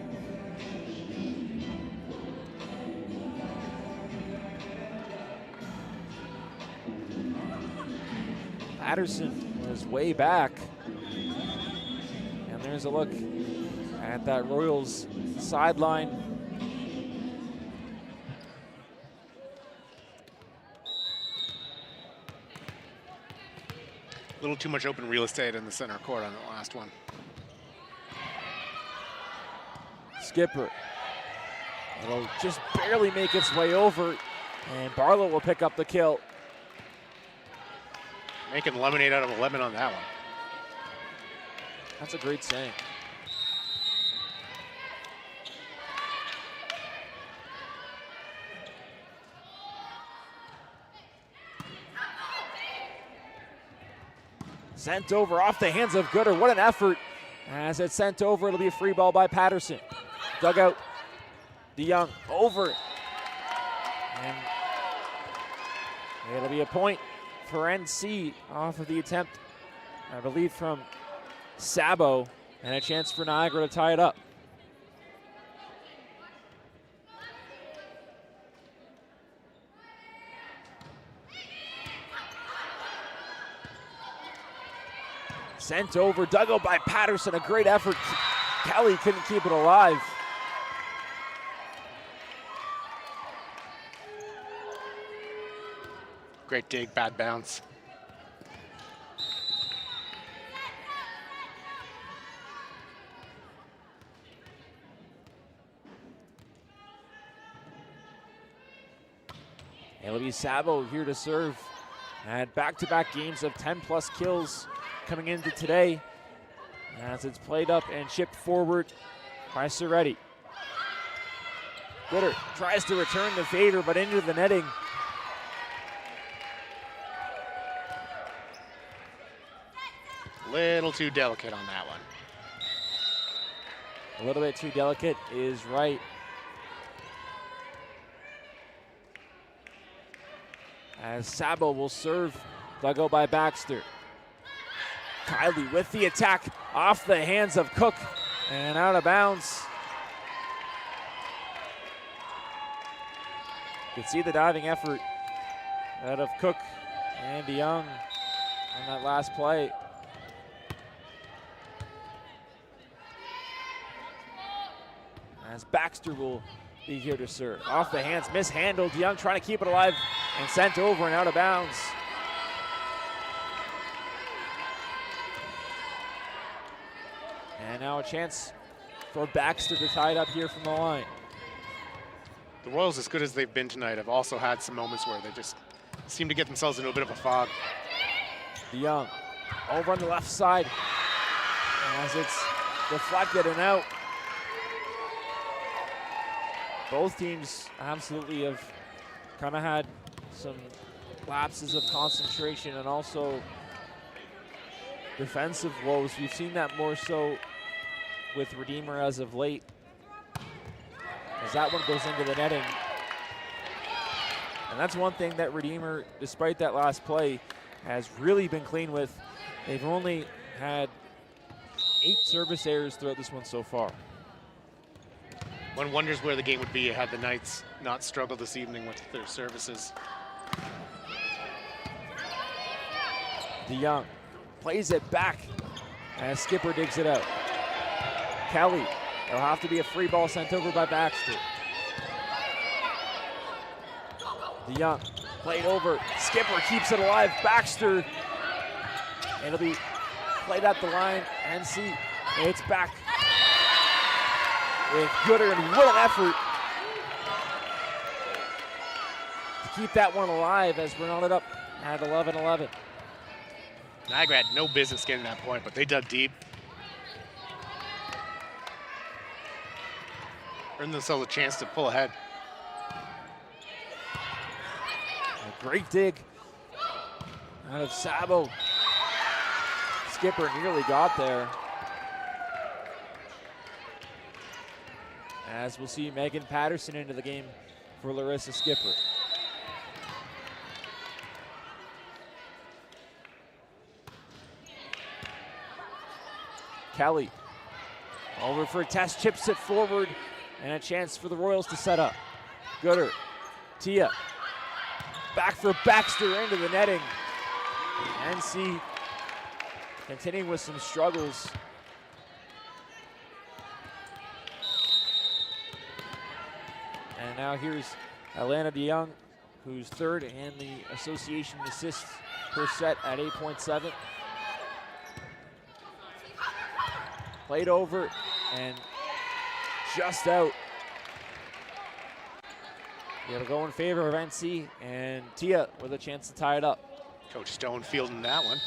Patterson is way back. And there's a look at that Royals sideline.
A little too much open real estate in the center court on the last one.
Skipper. It'll just barely make its way over, and Barlow will pick up the kill.
Making lemonade out of a lemon on that one.
That's a great saying. Sent over off the hands of Gooder. What an effort. As it's sent over, it'll be a free ball by Patterson. Dugout. DeYoung over. And it'll be a point for NC off of the attempt, I believe, from Sabo, and a chance for Niagara to tie it up. Sent over, dug out by Patterson, a great effort. Kelly couldn't keep it alive.
Great dig, bad bounce.
It'll be Sabo here to serve. Had back-to-back games of 10-plus kills coming into today. As it's played up and chipped forward by Soretti. Gooder tries to return the favor, but into the netting.
Little too delicate on that one.
A little bit too delicate is right. As Sabo will serve, dug out by Baxter. Kylie with the attack off the hands of Cook and out of bounds. You can see the diving effort out of Cook and DeYoung on that last play. As Baxter will be here to serve. Off the hands, mishandled. DeYoung trying to keep it alive and sent over and out of bounds. And now a chance for Baxter to tie it up here from the line.
The Royals, as good as they've been tonight, have also had some moments where they just seem to get themselves into a bit of a fog.
DeYoung over on the left side as it's deflected and out. Both teams absolutely have kind of had some lapses of concentration and also defensive woes. We've seen that more so with Redeemer as of late, as that one goes into the netting. And that's one thing that Redeemer, despite that last play, has really been clean with. They've only had 8 service errors throughout this one so far.
One wonders where the game would be had the Knights not struggled this evening with their services.
DeYoung plays it back as Skipper digs it out. Kelly, it'll have to be a free ball sent over by Baxter. DeYoung played over. Skipper keeps it alive. Baxter. It'll be played at the line. NC. It's back with Gooder, and what an effort to keep that one alive as we're knotted up at 11-11.
Niagara had no business getting that point, but they dug deep. Earned themselves a chance to pull ahead.
A great dig out of Sabo. Skipper nearly got there. As we'll see Megan Patterson into the game for Larissa Skipper. Kelly over for a test, chips it forward, and a chance for the Royals to set up. Gooder, Tia, back for Baxter into the netting. NC continuing with some struggles. And now here's Atlanta DeYoung, who's third in the association assists per set at 8.7. Played over and just out. It'll go in favor of NC, and Tia with a chance to tie it up.
Coach Stone fielding that one.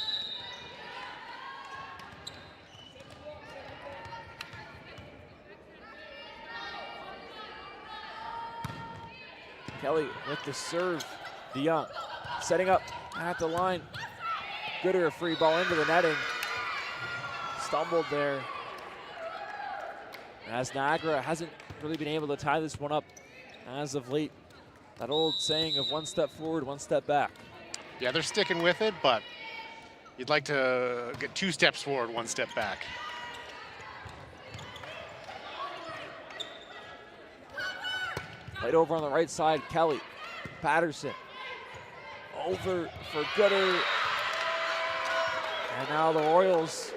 Kelly with the serve. DeYoung setting up at the line. Gooder, a free ball into the netting. Stumbled there, as Niagara hasn't really been able to tie this one up as of late. That old saying of one step forward, one step back.
Yeah, they're sticking with it, but you'd like to get 2 steps forward, 1 step back.
Played over on the right side, Kelly. Patterson over for Gooder. And now the Royals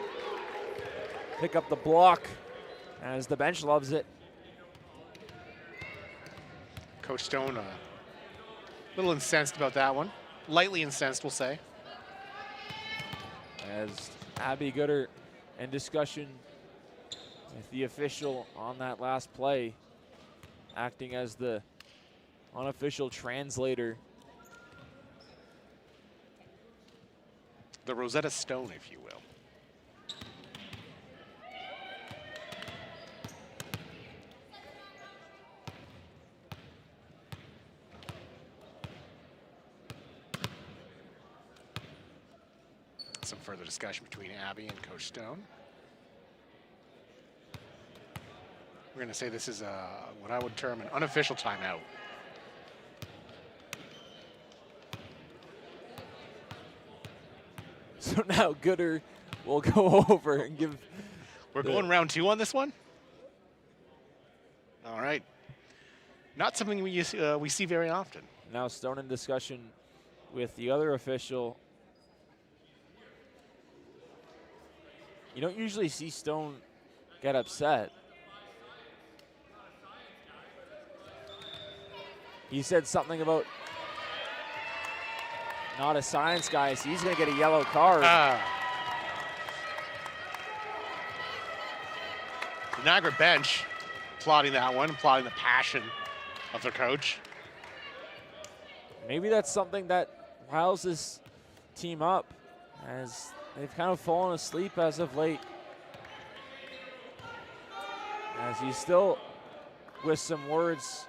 pick up the block as the bench loves it.
Coach Stone a little incensed about that one. Lightly incensed, we'll say.
As Abby Gooder in discussion with the official on that last play, acting as the unofficial translator.
The Rosetta Stone, if you will. Some further discussion between Abby and Coach Stone. We're going to say this is what I would term an unofficial timeout.
So now Gooder will go over and give.
We're going round 2 on this one? All right. Not something we see very often.
Now Stone in discussion with the other official. You don't usually see Stone get upset. He said something about not a science guy, so he's going to get a yellow card.
The Niagara bench applauding that one, applauding the passion of their coach.
Maybe that's something that riles this team up, as they've kind of fallen asleep as of late. As he's still with some words.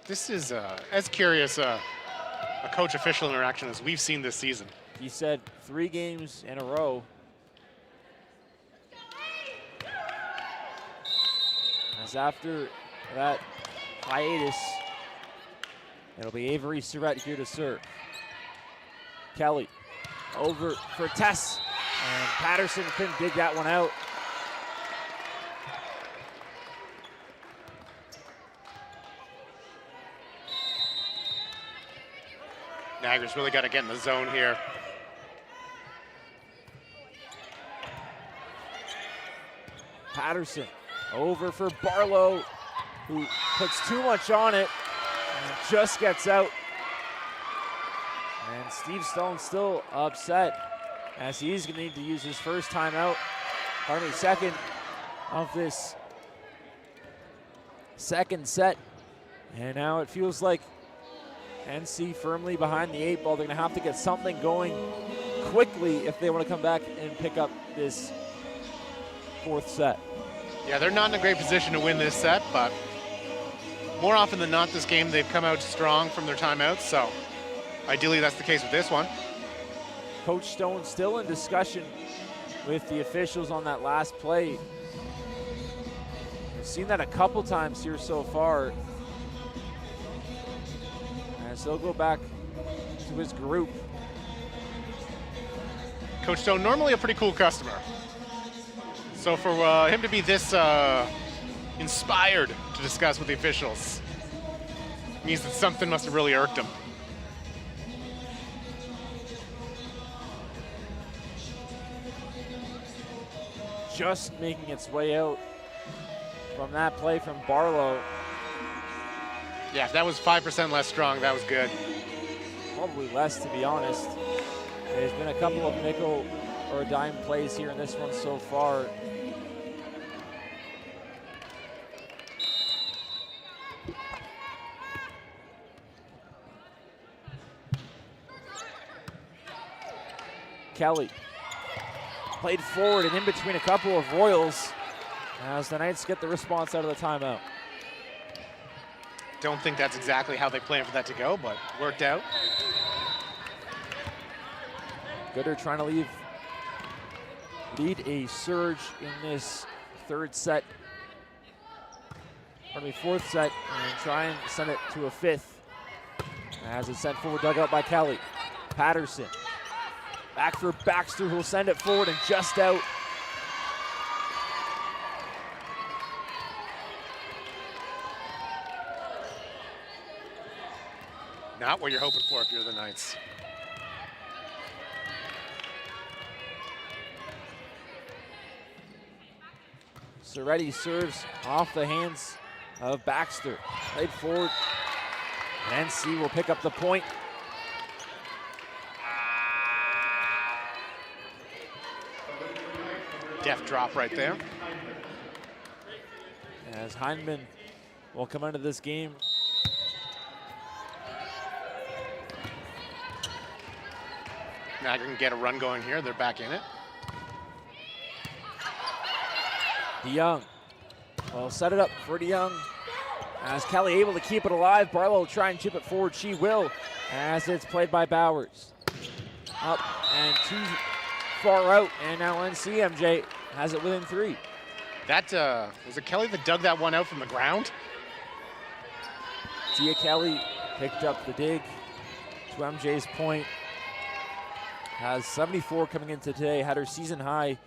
This is as curious a coach-official interaction as we've seen this season.
He said 3 games in a row. As after that hiatus, it'll be Avery Surratt here to serve. Kelly over for Tess, and Patterson couldn't dig that one out.
Niagara's really got to get in the zone here.
Patterson over for Barlow, who puts too much on it and just gets out. And Steve Stone still upset as he's going to need to use his first timeout, second of this second set. And now it feels like NC firmly behind the 8 ball. They're going to have to get something going quickly if they want to come back and pick up this fourth set.
Yeah, they're not in a great position to win this set, but more often than not this game they've come out strong from their timeouts, so ideally that's the case with this one.
Coach Stone still in discussion with the officials on that last play. We've seen that a couple times here so far. And so they'll go back to his group.
Coach Stone, normally a pretty cool customer. So for him to be this inspired to discuss with the officials means that something must have really irked him.
Just making its way out from that play from Barlow.
Yeah, if that was 5% less strong, that was good.
Probably less, to be honest. There's been a couple of nickel or dime plays here in this one so far. Kelly played forward and in between a couple of Royals as the Knights get the response out of the timeout.
Don't think that's exactly how they planned for that to go, but worked out.
Gooder trying to lead a surge in this fourth set, and try and send it to a fifth. As it's sent forward, dug out by Kelly. Patterson, back for Baxter, who'll send it forward and just out.
Not what you're hoping for if you're the Knights.
Soretti serves off the hands of Baxter. Played forward. And NC will pick up the point.
Deft drop right there.
As Heineman will come into this game.
Niagara can get a run going here. They're back in it.
DeYoung will set it up for DeYoung. As Kelly able to keep it alive, Barlow will try and chip it forward. She will, as it's played by Bowers. Up and too far out, and now NCMJ has it within 3.
That, was it Kelly that dug that one out from the ground?
Tia Kelly picked up the dig to MJ's point. Has 74 coming into today, had her season high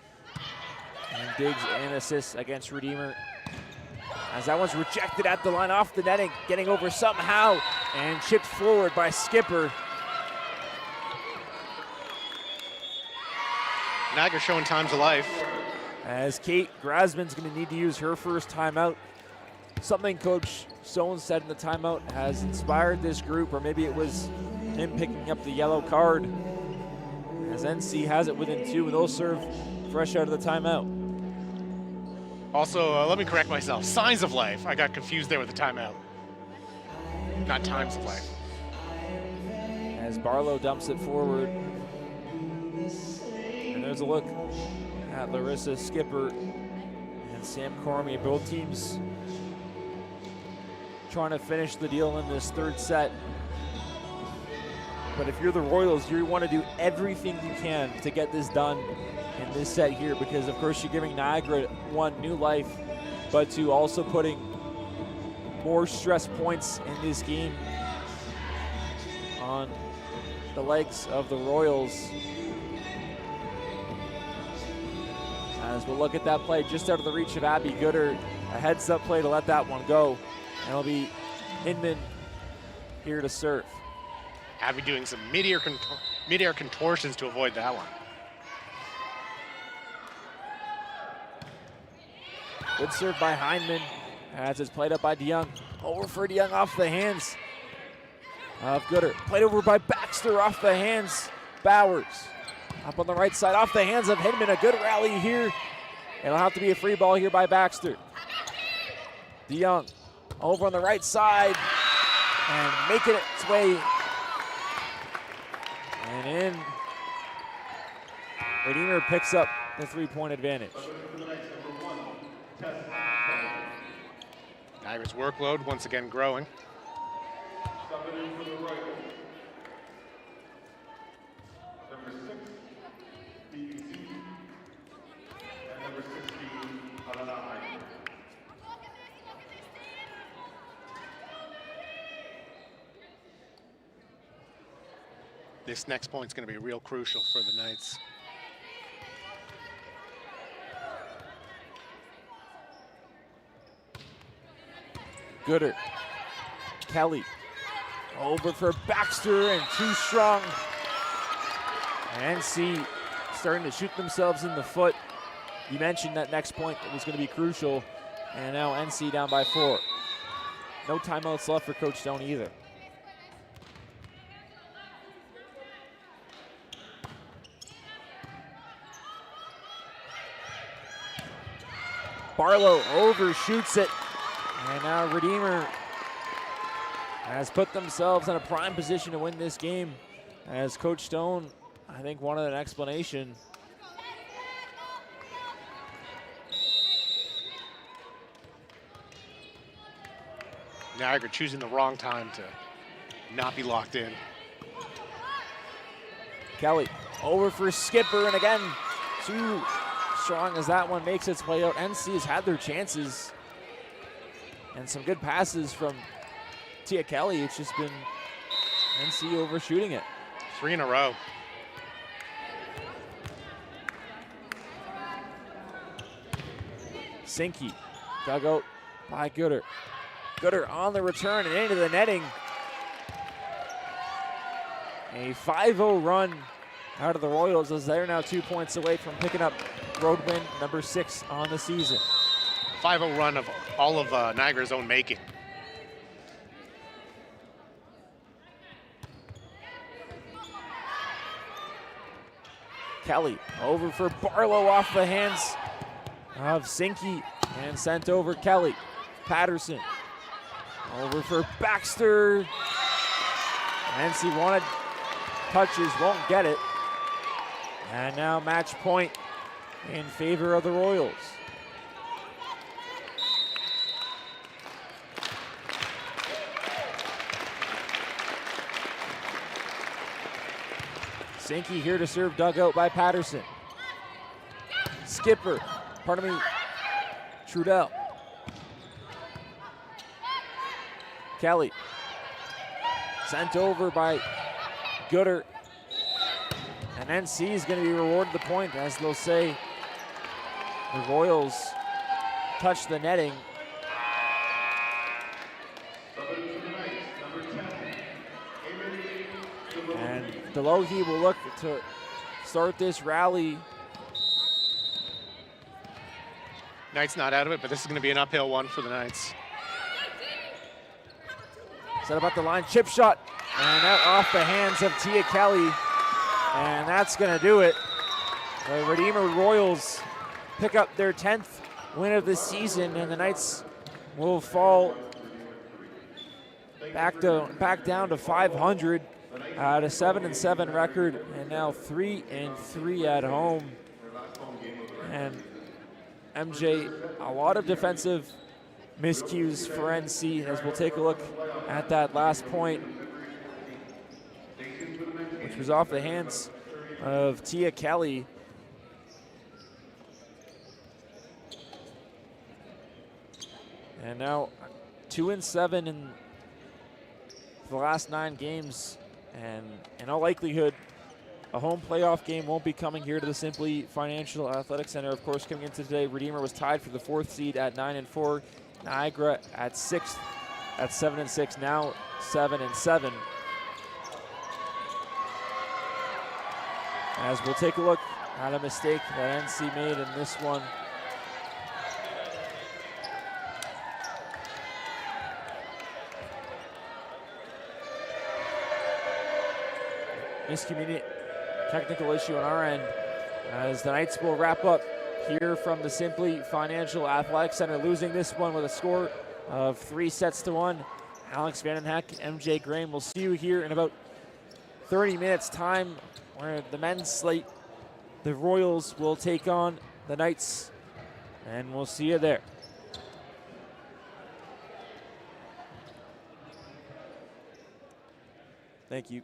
and digs and assists against Redeemer. As that one's rejected at the line off the netting, getting over somehow and chipped forward by Skipper.
Niagara showing time to life.
As Kate Grasman's going to need to use her first timeout. Something Coach Stone said in the timeout has inspired this group, or maybe it was him picking up the yellow card. As NC has it within 2, and they'll serve fresh out of the timeout.
Also, let me correct myself. Signs of life. I got confused there with the timeout. Not times of life.
As Barlow dumps it forward. And there's a look at Larissa Skipper and Sam Cormier. Both teams trying to finish the deal in this third set. But if you're the Royals, you want to do everything you can to get this done in this set here, because of course you're giving Niagara one, new life, but two, also putting more stress points in this game on the legs of the Royals. As we'll look at that play just out of the reach of Abby Gooder, a heads up play to let that one go. And it'll be Hinman here to serve.
Abby doing some mid-air contortions to avoid that one.
Good serve by Heineman as it's played up by DeYoung. Over for DeYoung off the hands of Gooder. Played over by Baxter off the hands. Bowers up on the right side off the hands of Hinman. A good rally here. It'll have to be a free ball here by Baxter. DeYoung over on the right side and making its way and in. Redeemer picks up the 3-point advantage.
Niagara's workload once again growing. This next point's going to be real crucial for the Knights.
Gooder. Kelly. Over for Baxter and too strong. NC starting to shoot themselves in the foot. You mentioned that next point was going to be crucial. And now NC down by 4. No timeouts left for Coach Stone either. Barlow overshoots it. And now Redeemer has put themselves in a prime position to win this game. As Coach Stone, I think, wanted an explanation.
Niagara choosing the wrong time to not be locked in.
Kelly over for Skipper, and again, too strong as that one makes its way out. NC has had their chances and some good passes from Tia Kelly. It's just been NC overshooting it.
3 in a row.
Sinky dug out by Gooder. Gooder on the return and into the netting. A 5-0 run out of the Royals as they're now 2 points away from picking up road win number 6 on the season.
5-0 run of all of Niagara's own making.
Kelly over for Barlow off the hands of Sinky and sent over Kelly. Patterson over for Baxter. NC wanted touches, won't get it. And now match point in favor of the Royals. Sinky here to serve, dug out by Patterson. Skipper, Trudell. Kelly, sent over by Gooder. And NC is going to be rewarded the point, as they'll say the Royals touch the netting. And Delohi will look to start this rally.
Knights not out of it, but this is going to be an uphill one for the Knights.
Set up at the line, chip shot, and that off the hands of Tia Kelly. And that's going to do it. The Redeemer Royals pick up their 10th win of the season, and the Knights will fall back down to 500 at a 7-7 record, and now 3-3 at home. And MJ, a lot of defensive miscues for NC as we'll take a look at that last point, which was off the hands of Tia Kelly. And now 2-7 in the last 9 games, and in all likelihood, a home playoff game won't be coming here to the Simply Financial Athletic Center. Of course, coming into today, Redeemer was tied for the 4th seed at 9-4. Niagara at 6th at 7-6, now 7-7. As we'll take a look at a mistake that NC made in this one. technical issue on our end, as the Knights will wrap up here from the Simply Financial Athletic Center, losing this one with a score of 3-1. Alex Vandenheck, MJ Graham. We'll see you here in about 30 minutes time, where the men's slate, the Royals will take on the Knights, and we'll see you there. Thank you.